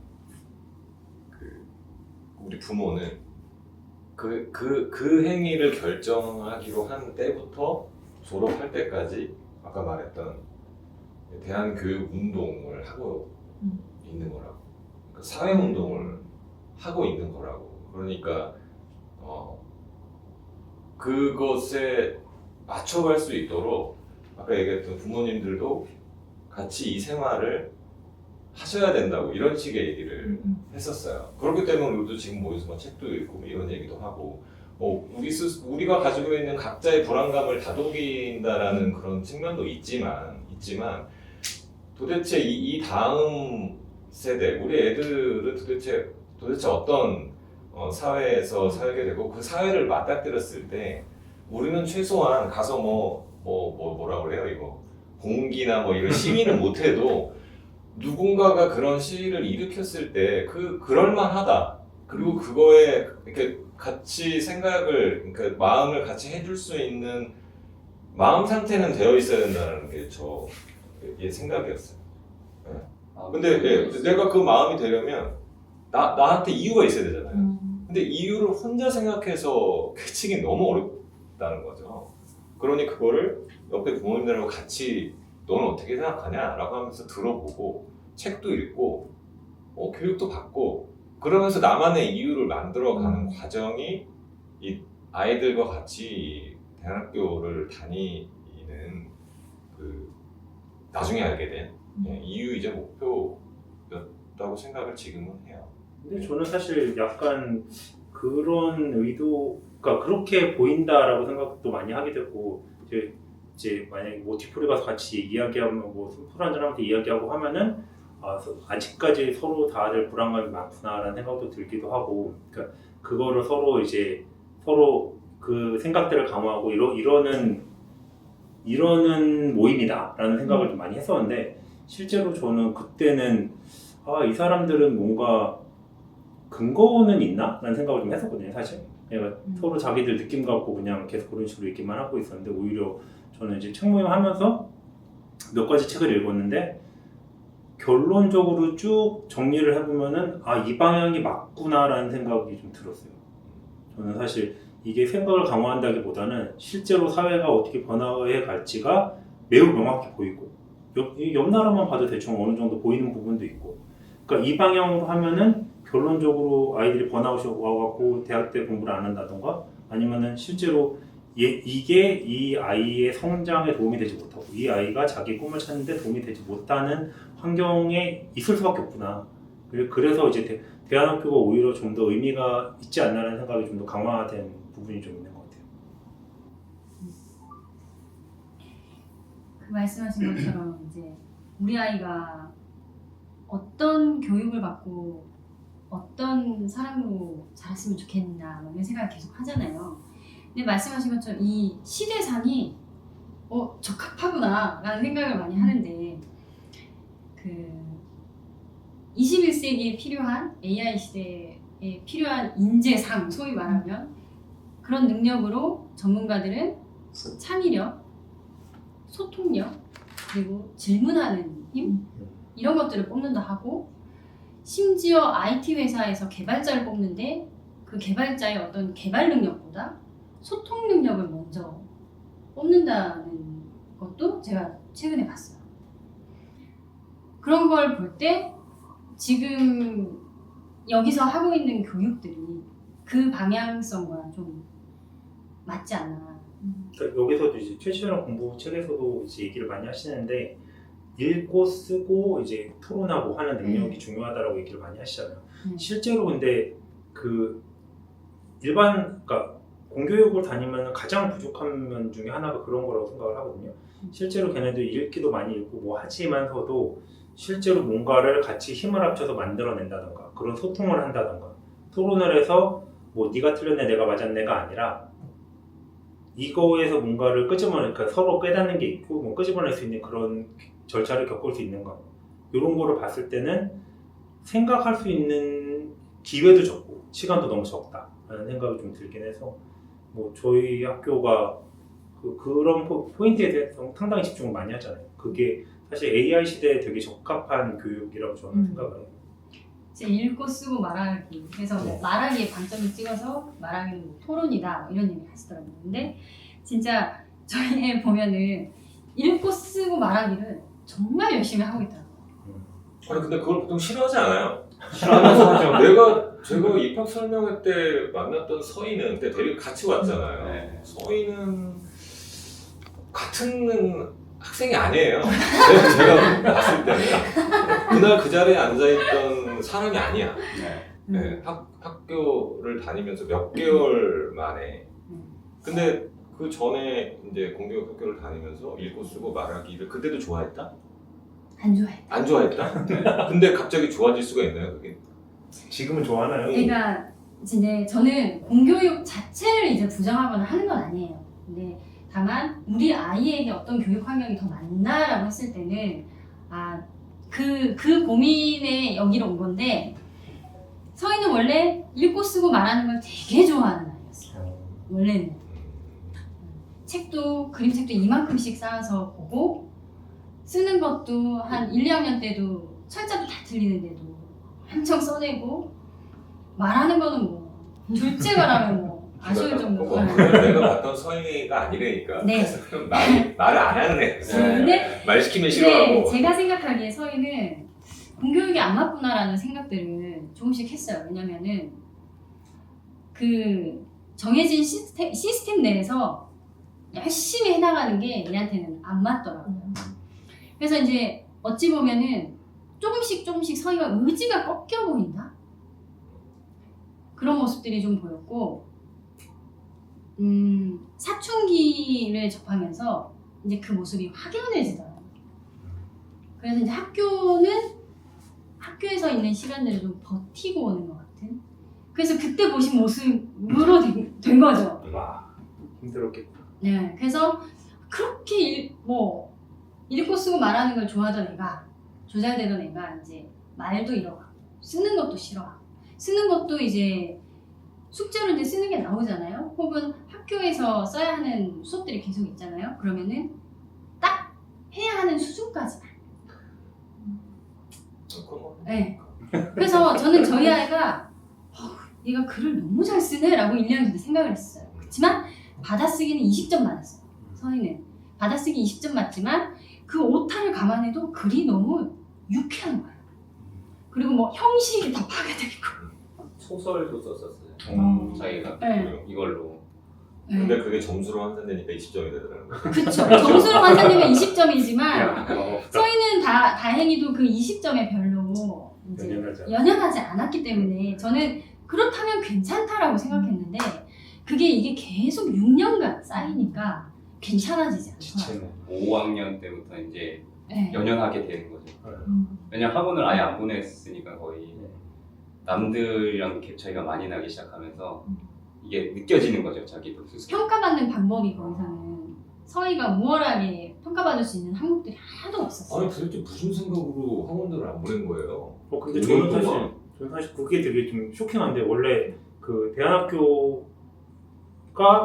우리 부모는 그 행위를 결정하기로 한 때부터 졸업할 때까지 아까 말했던 대한교육 운동을 하고 있는 거라고. 그러니까 사회 운동을 하고 있는 거라고. 그러니까 그것에 맞춰갈 수 있도록 아까 얘기했던 부모님들도 같이 이 생활을 하셔야 된다고 이런 식의 얘기를 했었어요. 그렇기 때문에 우리도 지금 모여서 뭐 책도 읽고 뭐 이런 얘기도 하고 우리가 가지고 있는 각자의 불안감을 다독인다라는 그런 측면도 있지만 도대체 이 다음 세대 우리 애들은 도대체 어떤 사회에서 살게 되고 그 사회를 맞닥뜨렸을 때 우리는 최소한 가서 뭐라 그래요 이거 공기나 뭐 이런 시위는 못해도 누군가가 그런 시위를 일으켰을 때 그럴만하다. 그리고 그거에 이렇게 같이 생각을, 그러니까 마음을 같이 해줄 수 있는 마음 상태는 되어 있어야 된다는 게 저의 생각이었어요. 네. 근데 내가 그 마음이 되려면 나한테 이유가 있어야 되잖아요. 근데 이유를 혼자 생각해서 캐치기 너무 어렵다는 거죠. 그러니 그거를 옆에 부모님들하고 같이 너는 어떻게 생각하냐? 라고 하면서 들어보고 책도 읽고 교육도 받고 그러면서 나만의 이유를 만들어가는 과정이 이 아이들과 같이 대학교를 다니는 그 나중에 알게 된 이유이자 목표였다고 생각을 지금은 해요. 근데 저는 사실 약간 그런 의도가 그렇게 보인다라고 생각도 많이 하게 되고 이제 만약에 뭐 뒤풀이 가서 같이 이야기하면 뭐 술술 한잔하면서 이야기하고 하면은 아직까지 서로 다들 불안감이 많구나라는 생각도 들기도 하고 그러니까 그거를 서로 그 생각들을 강화하고 이러는 모임이다라는 생각을 좀 많이 했었는데 실제로 저는 그때는 이 사람들은 뭔가 근거는 있나? 라는 생각을 좀 했었거든요 사실 그러니까 서로 자기들 느낌 갖고 그냥 계속 그런 식으로 얘기만 하고 있었는데 오히려 저는 이제 책 모임 하면서 몇 가지 책을 읽었는데 결론적으로 쭉 정리를 해보면은 이 방향이 맞구나라는 생각이 좀 들었어요. 저는 사실 이게 생각을 강화한다기보다는 실제로 사회가 어떻게 변화해 갈지가 매우 명확히 보이고 옆 나라만 봐도 대충 어느 정도 보이는 부분도 있고, 그러니까 이 방향으로 하면은 결론적으로 아이들이 번아웃이 와갖고 대학 때 공부를 안 한다던가, 아니면은 실제로 이게 이 아이의 성장에 도움이 되지 못하고 이 아이가 자기 꿈을 찾는데 도움이 되지 못하는 환경에 있을 수밖에 없구나. 그래서 이제 대안학교가 오히려 좀 더 의미가 있지 않나라는 생각이 좀 더 강화된 부분이 좀 있는 것 같아요. 그 말씀하신 것처럼 이제 우리 아이가 어떤 교육을 받고 어떤 사람으로 자랐으면 좋겠나 이런 생각을 계속 하잖아요. 근데 말씀하신 것처럼 이 시대상이 적합하구나 라는 생각을 많이 하는데, 그 21세기에 필요한 AI 시대에 필요한 인재상, 소위 말하면 그런 능력으로 전문가들은 창의력, 소통력, 그리고 질문하는 힘, 이런 것들을 뽑는다 하고, 심지어 IT 회사에서 개발자를 뽑는데 그 개발자의 어떤 개발 능력보다 소통 능력을 먼저 뽑는다는 것도 제가 최근에 봤어요. 그런 걸 볼 때 지금 여기서 하고 있는 교육들이 그 방향성과 좀 맞지 않나. 그러니까 여기서도 이제 최치원 공부 책에서도 이제 얘기를 많이 하시는데, 읽고 쓰고 이제 토론하고 하는 능력이 중요하다라고 얘기를 많이 하시잖아요. 실제로 근데 그 그러니까 공교육을 다니면 가장 부족한 면 중에 하나가 그런 거라고 생각을 하거든요. 실제로 걔네들 읽기도 많이 읽고 뭐 하지만서도 실제로 뭔가를 같이 힘을 합쳐서 만들어낸다던가 그런 소통을 한다던가 토론을 해서 뭐 네가 틀렸네 내가 맞았네가 아니라 이거에서 뭔가를 그러니까 서로 깨닫는 게 있고 뭐 끄집어낼 수 있는 그런 절차를 겪을 수 있는 것, 이런 거를 봤을 때는 생각할 수 있는 기회도 적고 시간도 너무 적다라는 생각이 좀 들긴 해서, 뭐 저희 학교가 그런 포인트에 대해서 상당히 집중을 많이 하잖아요. 그게 사실 AI 시대에 되게 적합한 교육이라고 저는 생각을 해요. 이제 읽고 쓰고 말하기, 그래서 뭐 말하기에 방점을 찍어서 말하기는 뭐 토론이다 이런 얘기 하시더라고요. 근데 진짜 저희 애 보면은 읽고 쓰고 말하기를 정말 열심히 하고 있더라고요. 아니 근데 그걸 보통 싫어하지 않아요. 싫어하면서 하죠. 제가 입학 설명회 때 만났던 서희는 그때 데리고 같이 왔잖아요. 네. 서희는 같은 학생이 아니에요. 제가 봤을 때는 그날 그 자리에 앉아있던 사람이 아니야. 네, 학교를 다니면서 몇 개월 만에. 근데 그 전에 이제 공교육 학교를 다니면서 읽고 쓰고 말하기를 그때도 좋아했다? 안 좋아해. 안 좋아했다? 근데 갑자기 좋아질 수가 있나요, 그게? 지금은 좋아하나요? 그러니까 이제 저는 공교육 자체를 이제 부정하거나 하는 건 아니에요. 근데 다만 우리 아이에게 어떤 교육 환경이 더 맞나라고 했을 때는 그 고민에 여기로 온 건데, 서희는 원래 읽고 쓰고 말하는 걸 되게 좋아하는 아이였어요. 원래는 책도 그림책도 이만큼씩 쌓아서 보고, 쓰는 것도 한 1, 2학년 때도 철자도 다 틀리는데도 엄청 써내고, 말하는 거는 뭐 둘째가라면 뭐 아쉬울 정도로. 내가 봤던 서희가 아니라니까. 네. 그럼 말을 안 하는 애. 근데 말 시키면 싫어하고. 제가 생각하기에 서희는 공교육이 안 맞구나라는 생각들을 조금씩 했어요. 왜냐면은 그 정해진 시스템 내에서 열심히 해나가는 게 얘한테는 안 맞더라고요. 그래서 이제 어찌 보면은 조금씩 서희가 의지가 꺾여 보인다? 그런 모습들이 좀 보였고, 사춘기를 접하면서 이제 그 모습이 확연해지더라고요. 그래서 이제 학교에서 있는 시간들을 좀 버티고 오는 것 같은, 그래서 그때 보신 모습으로 된 거죠. 와, 힘들었겠다. 네, 그래서 그렇게 읽고 쓰고 말하는 걸 좋아하던 애가, 조잘되던 애가 이제 말도 잃어가고 쓰는 것도 싫어하고, 쓰는 것도 이제 숙제로 이제 쓰는 게 나오잖아요. 혹은 학교에서 써야 하는 수업들이 계속 있잖아요. 그러면은 딱 해야 하는 하는 수준까지만. 그건 뭐. 네. 그래서 저는 저희 아이가 얘가 글을 너무 잘 쓰네라고 1학년 때 생각을 했어요. 그렇지만 받아쓰기는 20점 맞았어요. 서희는 받아쓰기 20점 맞지만 그 오타를 감안해도 글이 너무 유쾌한 거예요. 그리고 뭐 형식이 다 파괴되고. 소설도 썼었어요. 자기가 네. 이걸로. 근데 그게 점수로 환산되니까 20점이 되더라고요. 그쵸. 점수로 환산되면 20점이지만 야, 서희는 다행히도 그 20점에 별로 이제 연연하지 않았기 때문에 저는 그렇다면 괜찮다라고 생각했는데 이게 계속 6년간 쌓이니까 괜찮아지지 않아요. 지체네. 5학년 때부터 이제 네. 연연하게 되는 거죠. 왜냐면 학원을 아예 안 보냈으니까 거의 남들이랑 갭 차이가 많이 나기 시작하면서 이게 느껴지는 거죠, 자기도 스스로. 평가받는 방법이 거기서는 서희가 우월하게 평가받을 수 있는 항목들이 하나도 없었어요. 아니 도대체 무슨 생각으로 학원들을 안 보낸 거예요? 근데 5년 저는 동안? 사실 그게 되게 좀 쇼킹한데 원래 그 대안학교가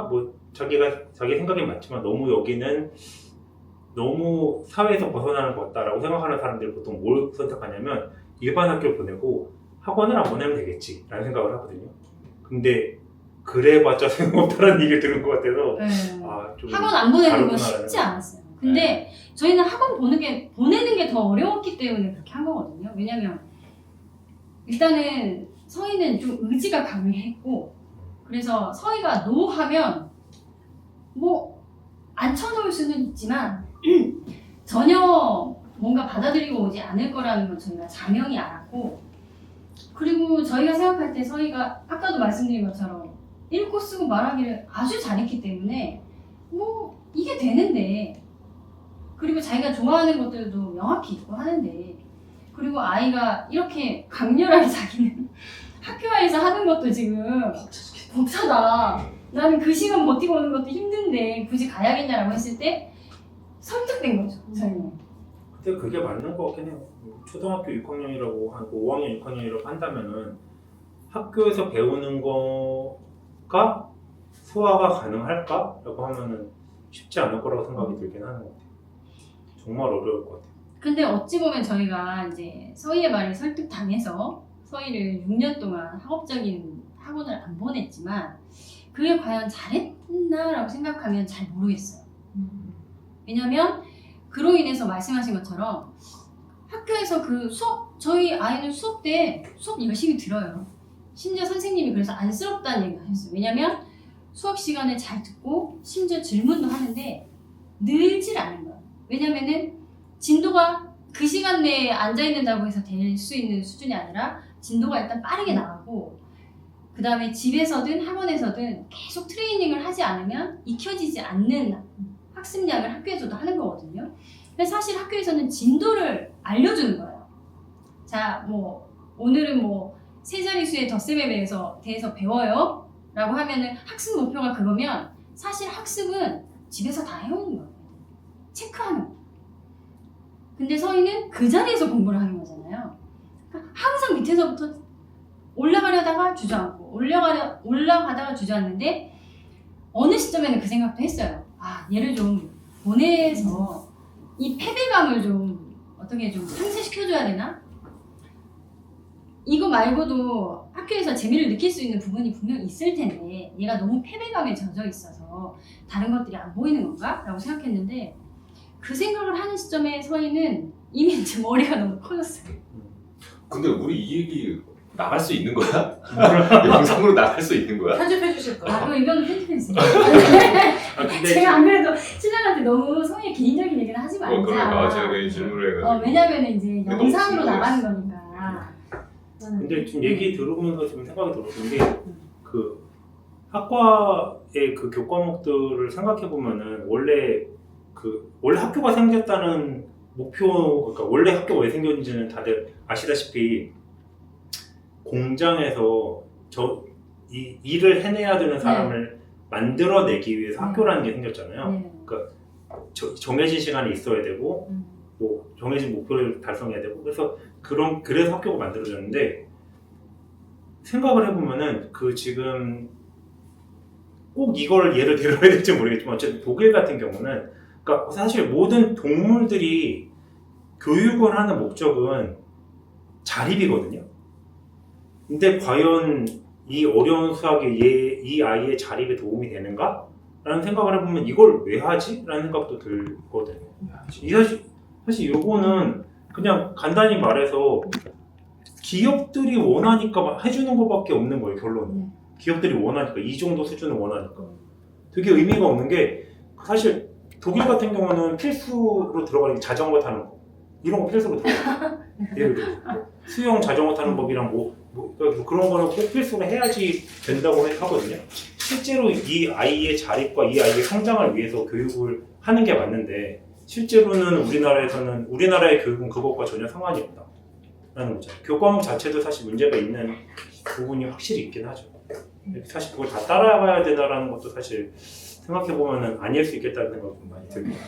뭐 자기 생각이 맞지만 너무 여기는 너무 사회에서 벗어나는 것 같다라고 생각하는 사람들이 보통 뭘 선택하냐면 일반 학교를 보내고 학원을 안 보내면 되겠지라는 생각을 하거든요. 근데 그래봤자 소용없다는 얘기를 들은 것 같아서 네. 좀 학원 안 보내는 건 다르구나라는 쉽지 않았어요. 근데 저희는 학원 보내는 게 더 어려웠기 때문에 그렇게 한 거거든요. 왜냐면 일단은 서희는 좀 의지가 강했고 그래서 서희가 노 하면 뭐 안 쳐놓을 수는 있지만 전혀 뭔가 받아들이고 오지 않을 거라는 건 저희가 자명히 알았고 그리고 저희가 생각할 때 서희가 아까도 말씀드린 것처럼 읽고 쓰고 말하기를 아주 잘했기 때문에 뭐 이게 되는데 그리고 자기가 좋아하는 것들도 명확히 있고 하는데 그리고 아이가 이렇게 강렬하게 자기는 학교에서 하는 것도 지금 벅차다. 나는 그 시간 버티고 오는 것도 힘든데 굳이 가야겠냐라고 했을 때 설득된 거죠. 저희는. 근데 그게 맞는 것 같긴 해요. 초등학교 6학년이라고 하고 5학년 6학년이라고 한다면은 학교에서 배우는 거가 소화가 가능할까라고 하면은 쉽지 않을 거라고 생각이 들긴 하는 것 같아요. 정말 어려울 것 같아요. 근데 어찌 보면 저희가 이제 서희의 말에 설득당해서 서희를 6년 동안 학업적인 학원을 안 보냈지만 그게 과연 잘했나라고 생각하면 잘 모르겠어요. 왜냐면 그로 인해서 말씀하신 것처럼 학교에서 그 수업, 저희 아이는 수업 때 수업 열심히 들어요. 심지어 선생님이 그래서 안쓰럽다는 얘기를 하셨어요. 왜냐면 수업 시간에 잘 듣고 심지어 질문도 하는데 늘질 않는 거예요. 왜냐면은 진도가 그 시간 내에 앉아있는다고 해서 될 수 있는 수준이 아니라 진도가 일단 빠르게 나가고 그 다음에 집에서든 학원에서든 계속 트레이닝을 하지 않으면 익혀지지 않는 학습량을 학교에서도 하는 거거든요. 근데 사실 학교에서는 진도를 알려주는 거예요. 자, 뭐 오늘은 뭐 세 자릿수의 덧셈에 대해서 배워요 라고 하면은 학습 목표가 그거면 사실 학습은 집에서 다 해오는 거예요. 체크하는 거. 근데 서희는 그 자리에서 공부를 하는 거잖아요. 그러니까 항상 밑에서부터 올라가려다가 주저앉고 올라가다가 주저앉는데 어느 시점에는 그 생각도 했어요. 아, 얘를 좀 보내서 이 패배감을 좀 어떻게 좀 상쇄시켜줘야 되나? 이거 말고도 학교에서 재미를 느낄 수 있는 부분이 분명 있을 텐데 얘가 너무 패배감에 젖어 있어서 다른 것들이 안 보이는 건가? 라고 생각했는데 그 생각을 하는 시점에 서희는 이미 이제 머리가 너무 커졌어요. 근데 우리 이 얘기 나갈 수 있는 거야? 영상으로 나갈 수 있는 거야? 편집해 주실 거예요? 아, 그럼 이거는 편집해주세요. 근데 제가 안 그래도 신랑한테 너무 서희의 개인적인 얘기는 하지 말자. 그러니까 제가 괜히 질문을 해가지고 왜냐면 이제 너무 영상으로 궁금했어. 나가는 거니까. 근데 지금 얘기 들어보면서 지금 생각이 들었던 게 그 학과의 그 교과목들을 생각해 보면은 원래 학교가 생겼다는 목표, 그러니까 원래 학교가 왜 생겼는지는 다들 아시다시피 공장에서 이 일을 해내야 되는 사람을 만들어내기 위해서 학교라는 게 생겼잖아요. 네. 정해진 시간이 있어야 되고 뭐 정해진 목표를 달성해야 되고 그래서 학교가 만들어졌는데 생각을 해보면은 지금 꼭 이걸 예를 들어야 될지 모르겠지만 어쨌든 독일 같은 경우는 그러니까 사실 모든 동물들이 교육을 하는 목적은 자립이거든요. 근데 과연 이 어려운 수학에 이 아이의 자립에 도움이 되는가? 라는 생각을 해보면 이걸 왜 하지? 라는 생각도 들거든요. 사실 이거는 그냥 간단히 말해서 기업들이 원하니까 해주는 것밖에 없는 거예요, 결론은. 기업들이 원하니까, 이 정도 수준을 원하니까. 되게 의미가 없는 게 사실 독일 같은 경우는 필수로 들어가는 게 자전거 타는 거. 이런 거 필수로 들어가요. 예를 들어 수영 자전거 타는 법이랑 그러니까 그런 거는 꼭 필수로 해야지 된다고 하거든요. 실제로 이 아이의 자립과 이 아이의 성장을 위해서 교육을 하는 게 맞는데 실제로는 우리나라의 교육은 그것과 전혀 상관이 없다라는 거죠. 교과목 자체도 사실 문제가 있는 부분이 확실히 있긴 하죠. 사실 그걸 다 따라가야 되나라는 것도 사실 생각해보면 아닐 수 있겠다는 생각이 좀 많이 듭니다.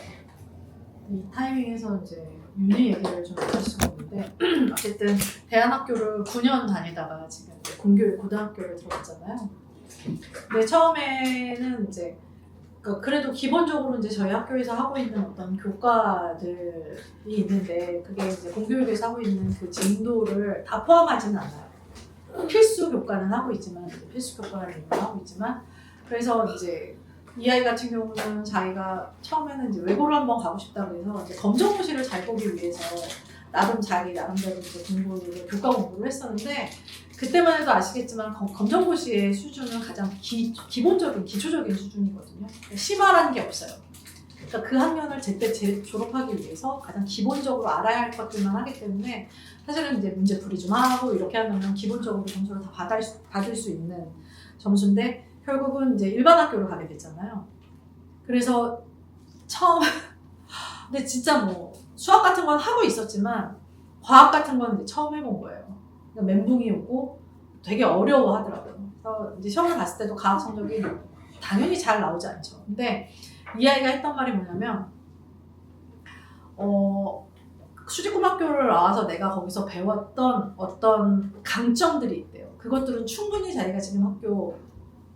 이 타이밍에서 이제 윤리 얘기를 좀 할 수가 있는데 어쨌든 대안학교를 9년 다니다가 지금 이제 공교육 고등학교를 들어갔잖아요. 근데 처음에는 이제 그래도 기본적으로 이제 저희 학교에서 하고 있는 어떤 교과들이 있는데 그게 이제 공교육에서 하고 있는 그 진도를 다 포함하지는 않아요. 필수 교과는 하고 있지만 그래서 이제 이 아이 같은 경우는 자기가 처음에는 이제 외고를 한번 가고 싶다고 해서 이제 검정고시를 잘 보기 위해서 나름대로 이제 교과 공부를 했었는데 그때만 해도 아시겠지만 검정고시의 수준은 가장 기본적인 기초적인 수준이거든요. 심화라는 게 없어요. 그러니까 그 학년을 제때 졸업하기 위해서 가장 기본적으로 알아야 할 것들만 하기 때문에 사실은 이제 문제풀이 좀 하고 이렇게 하면 기본적으로 점수를 다 받을 수 있는 점수인데 결국은 이제 일반 학교로 가게 됐잖아요. 그래서 근데 진짜 뭐 수학 같은 건 하고 있었지만 과학 같은 건 이제 처음 해본 거예요. 그러니까 멘붕이 오고 되게 어려워하더라고요. 그래서 이제 시험을 봤을 때도 과학 성적이 당연히 잘 나오지 않죠. 근데 이 아이가 했던 말이 뭐냐면 수직고등학교를 나와서 내가 거기서 배웠던 어떤 강점들이 있대요. 그것들은 충분히 자기가 지금 학교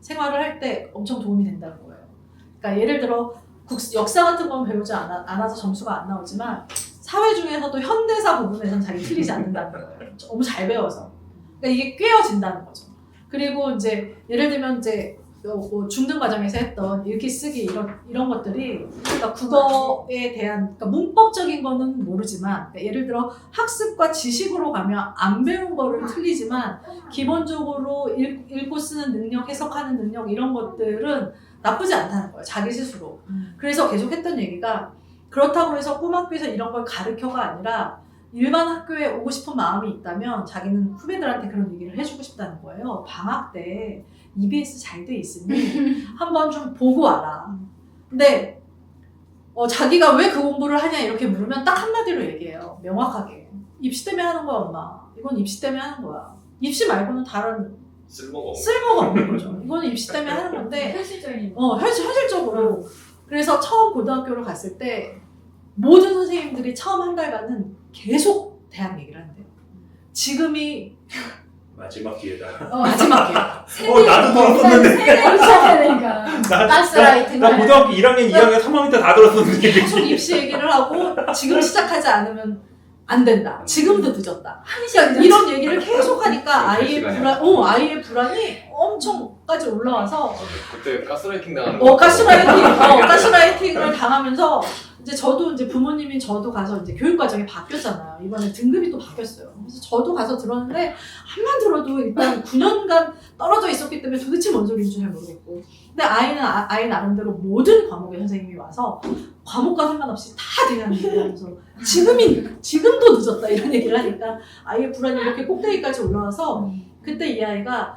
생활을 할 때 엄청 도움이 된다는 거예요. 그러니까 예를 들어 역사 같은 건 배우지 않아서 점수가 안 나오지만 사회 중에서도 현대사 부분에서는 자기 틀리지 않는다는 거예요. 너무 잘 배워서. 그러니까 이게 꿰어진다는 거죠. 그리고 이제 예를 들면 이제 뭐 중등 과정에서 했던 읽기 쓰기 이런 것들이 그러니까 국어에 대한 그러니까 문법적인 거는 모르지만 그러니까 예를 들어 학습과 지식으로 가면 안 배운 거를 틀리지만 기본적으로 읽고 쓰는 능력, 해석하는 능력 이런 것들은 나쁘지 않다는 거예요. 자기 스스로. 그래서 계속 했던 얘기가 그렇다고 해서 꿈학교에서 이런 걸 가르쳐가 아니라 일반 학교에 오고 싶은 마음이 있다면 자기는 후배들한테 그런 얘기를 해주고 싶다는 거예요. 방학 때 EBS 잘 돼 있으니 한번 좀 보고 와라. 근데 자기가 왜 그 공부를 하냐 이렇게 물으면 딱 한마디로 얘기해요. 명확하게. 입시 때문에 하는 거야 엄마. 이건 입시 때문에 하는 거야. 입시 말고는 다른 쓸모가 없는 거죠. 이거는 입시 때문에 하는 건데 현실적인 현실적으로. 그래서 처음 고등학교를 갔을 때 모든 선생님들이 처음 한 달간은 계속 대학 얘기를 한대요. 지금이 마지막 기회다. 마지막 기회. 나도 들었었는데. 되니까 나 고등학교 1학년, 2학년, 3학년 때 다 들었었는데. 계속 입시 얘기를 하고 지금 시작하지 않으면 안 된다. 지금도 늦었다. 그러니까 이런 얘기를 계속 하니까 아이의 불안이 엄청까지 올라와서 그때 가스라이팅 당하는 거. 가스라이팅을 당하면서 이제 저도 이제 부모님이 저도 가서 이제 교육 과정이 바뀌었잖아요. 이번에 등급이 또 바뀌었어요. 그래서 저도 가서 들었는데 한만 들어도 일단 9년간 떨어져 있었기 때문에 도대체 뭔 소리인지 잘 모르겠고. 근데 아이 나름대로 모든 과목의 선생님이 와서 과목과 상관없이 다 대한 얘기를 하면서 지금도 늦었다 이런 얘기를 하니까 아이의 불안이 이렇게 꼭대기까지 올라와서 그때 이 아이가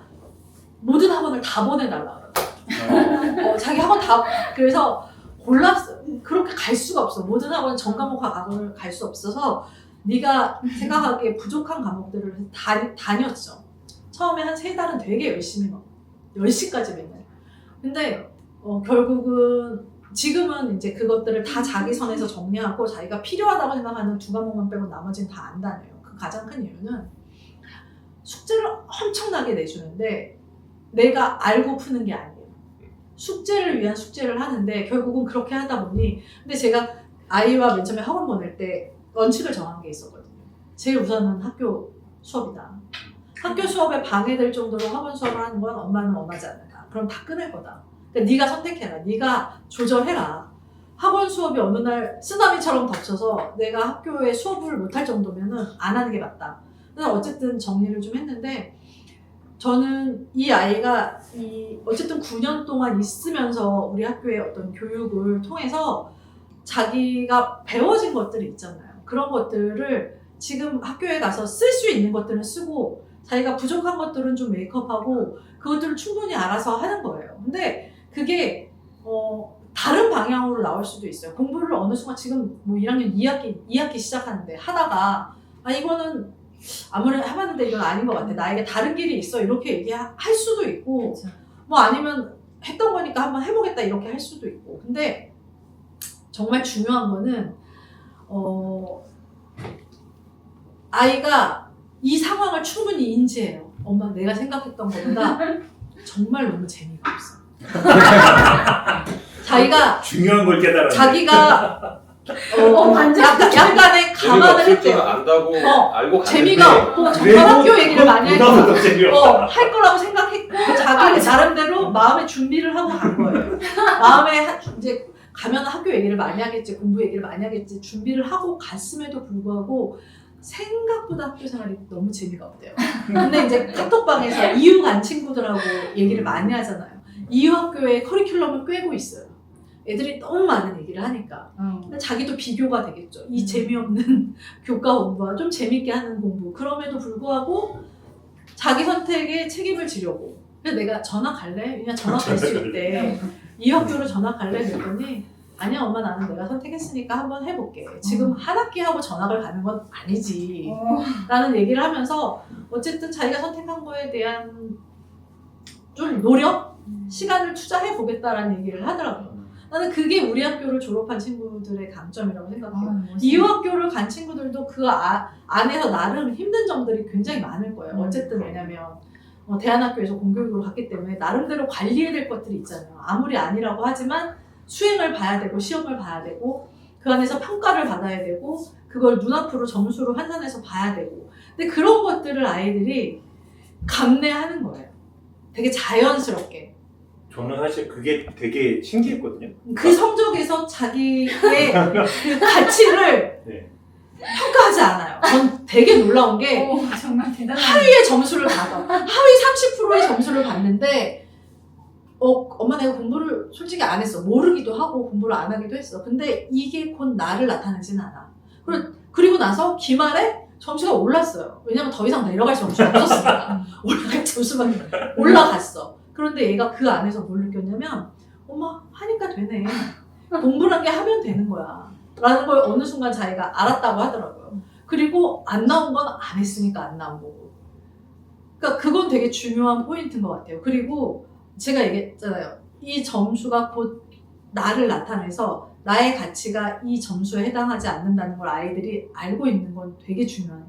모든 학원을 다 보내달라 그러더라고요. 자기 학원 다 그래서 골랐어. 그렇게 갈 수가 없어. 모든 학원 전과목 학원을 갈 수 없어서 네가 생각하기에 부족한 과목들을 다녔죠. 처음에 한 3달은 되게 열심히 10시까지 맨날. 근데 결국은 지금은 이제 그것들을 다 자기 선에서 정리하고 자기가 필요하다고 생각하는 2과목만 빼고 나머지는 다 안 다녀요. 그 가장 큰 이유는 숙제를 엄청나게 내주는데 내가 알고 푸는 게 아니에요. 숙제를 위한 숙제를 하는데 결국은 그렇게 하다 보니 근데 제가 아이와 맨 처음에 학원 보낼 때 원칙을 정한 게 있었거든요. 제일 우선은 학교 수업이다. 학교 수업에 방해될 정도로 학원 수업을 하는 건 엄마는 원하지 않는다. 그럼 다 끊을 거다. 그러니까 네가 선택해라. 네가 조절해라. 학원 수업이 어느 날 쓰나미처럼 덮쳐서 내가 학교에 수업을 못할 정도면은 안 하는 게 맞다. 그래서 어쨌든 정리를 좀 했는데 저는 이 아이가 어쨌든 9년 동안 있으면서 우리 학교의 어떤 교육을 통해서 자기가 배워진 것들이 있잖아요. 그런 것들을 지금 학교에 가서 쓸 수 있는 것들은 쓰고 자기가 부족한 것들은 좀 메이크업하고 그것들을 충분히 알아서 하는 거예요. 근데 그게 다른 방향으로 나올 수도 있어요. 공부를 어느 순간 지금 뭐 1학년 2학기 시작하는데 하다가 이거는 아무리 해봤는데 이건 아닌 것 같아. 나에게 다른 길이 있어. 이렇게 얘기할 수도 있고 그렇죠. 뭐 아니면 했던 거니까 한번 해보겠다 이렇게 할 수도 있고. 근데 정말 중요한 거는 아이가 이 상황을 충분히 인지해요. 엄마 내가 생각했던 것보다 정말 너무 재미가 없어. 자기가 중요한 걸 깨달았네. 자기가 완전 약간의 감안을 재미가 없을 줄 했대요. 안다고 알고 갔는데 재미가 없고 정말 그래도 학교 얘기를 많이 그거보다 했고 더 재미없다. 할 거라고 생각했고 자기 나름대로 마음의 준비를 하고 간 거예요. 마음에 이제 가면 학교 얘기를 많이 하겠지, 공부 얘기를 많이 하겠지 준비를 하고 갔음에도 불구하고 생각보다 학교 생활이 너무 재미가 없대요. 근데 이제 카톡방에서 이유 간 친구들하고 얘기를 많이 하잖아요. 이유 학교에 커리큘럼을 꿰고 있어요. 애들이 너무 많은 얘기를 하니까. 근데 자기도 비교가 되겠죠. 이 재미없는 교과 공부와 좀 재밌게 하는 공부. 그럼에도 불구하고 자기 선택에 책임을 지려고. 그래서 내가 전학 갈래? 그냥 전학 갈 수 있대. 이 학교로 전학 갈래? 그랬더니 아니야 엄마 나는 내가 선택했으니까 한번 해볼게. 지금 한 학기 하고 전학을 가는 건 아니지. 라는 얘기를 하면서 어쨌든 자기가 선택한 거에 대한 좀 노력? 시간을 투자해 보겠다라는 얘기를 하더라고요. 나는 그게 우리 학교를 졸업한 친구들의 강점이라고 생각해요. 이유 학교를 간 친구들도 그 안에서 나름 힘든 점들이 굉장히 많을 거예요. 어쨌든 왜냐면 대안학교에서 공교육으로 갔기 때문에 나름대로 관리해야 될 것들이 있잖아요. 아무리 아니라고 하지만 수행을 봐야 되고 시험을 봐야 되고 그 안에서 평가를 받아야 되고 그걸 눈앞으로 점수로 환산해서 봐야 되고 근데 그런 것들을 아이들이 감내하는 거예요. 되게 자연스럽게. 저는 사실 그게 되게 신기했거든요. 그 성적에서 자기의 그 가치를 네. 평가하지 않아요. 전 되게 놀라운 게 정말 대단한. 하위의 점수를 받아. 하위 30%의 점수를 받는데 엄마 내가 공부를 솔직히 안 했어. 모르기도 하고 공부를 안 하기도 했어. 근데 이게 곧 나를 나타내지는 않아. 그리고 나서 기말에 점수가 올랐어요. 왜냐면 더 이상 내려갈 점수가 없었으니까. 올라갈 점수만 올라갔어. 그런데 얘가 그 안에서 뭘 느꼈냐면 엄마 하니까 되네. 공부란 게 하면 되는 거야. 라는 걸 어느 순간 자기가 알았다고 하더라고요. 그리고 안 나온 건 안 했으니까 안 나온 거고. 그러니까 그건 되게 중요한 포인트인 것 같아요. 그리고 제가 얘기했잖아요. 이 점수가 곧 나를 나타내서 나의 가치가 이 점수에 해당하지 않는다는 걸 아이들이 알고 있는 건 되게 중요한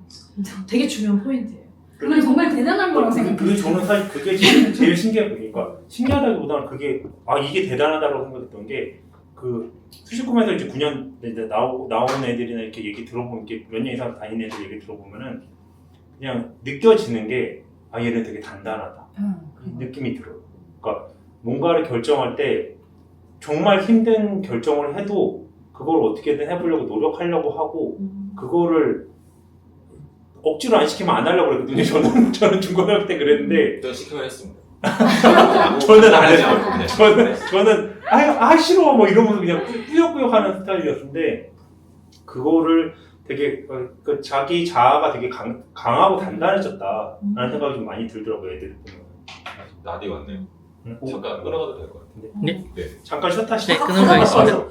포인트예요. 그건 정말 대단한 거라고 생각해요. 근데 저는 사실 그게 제일 신기한 거예요. 그러니까 신기하다기보다는 그게 이게 대단하다고 생각했던 게 그 수시콤에서 이제 9년 이제 나오는 애들이나 이렇게 얘기 들어보면 이렇게 몇 년 이상 다니는 애들 얘기 들어보면은 그냥 느껴지는 게 얘는 되게 단단하다. 이 느낌이 들어요. 그러니까 뭔가를 결정할 때 정말 힘든 결정을 해도 그걸 어떻게든 해보려고 노력하려고 하고 그거를 억지로 안 시키면 안 하려고 그랬거든요. 저는 중고등학교 때 그랬는데 전 시키면 했습니다. 저는 안 했어요. 저는 싫어 뭐 이러면서 그냥 꾸역꾸역 하는 스타일이었는데 그거를 되게 자기 자아가 되게 강하고 단단해졌다라는 생각이 좀 많이 들더라고요. 애들 보면. 나디 왔네요. 응? 잠깐 끊어가도 될 것 같은데. 네. 네. 잠깐 쉬었다 네, 끊는 거 있습니다.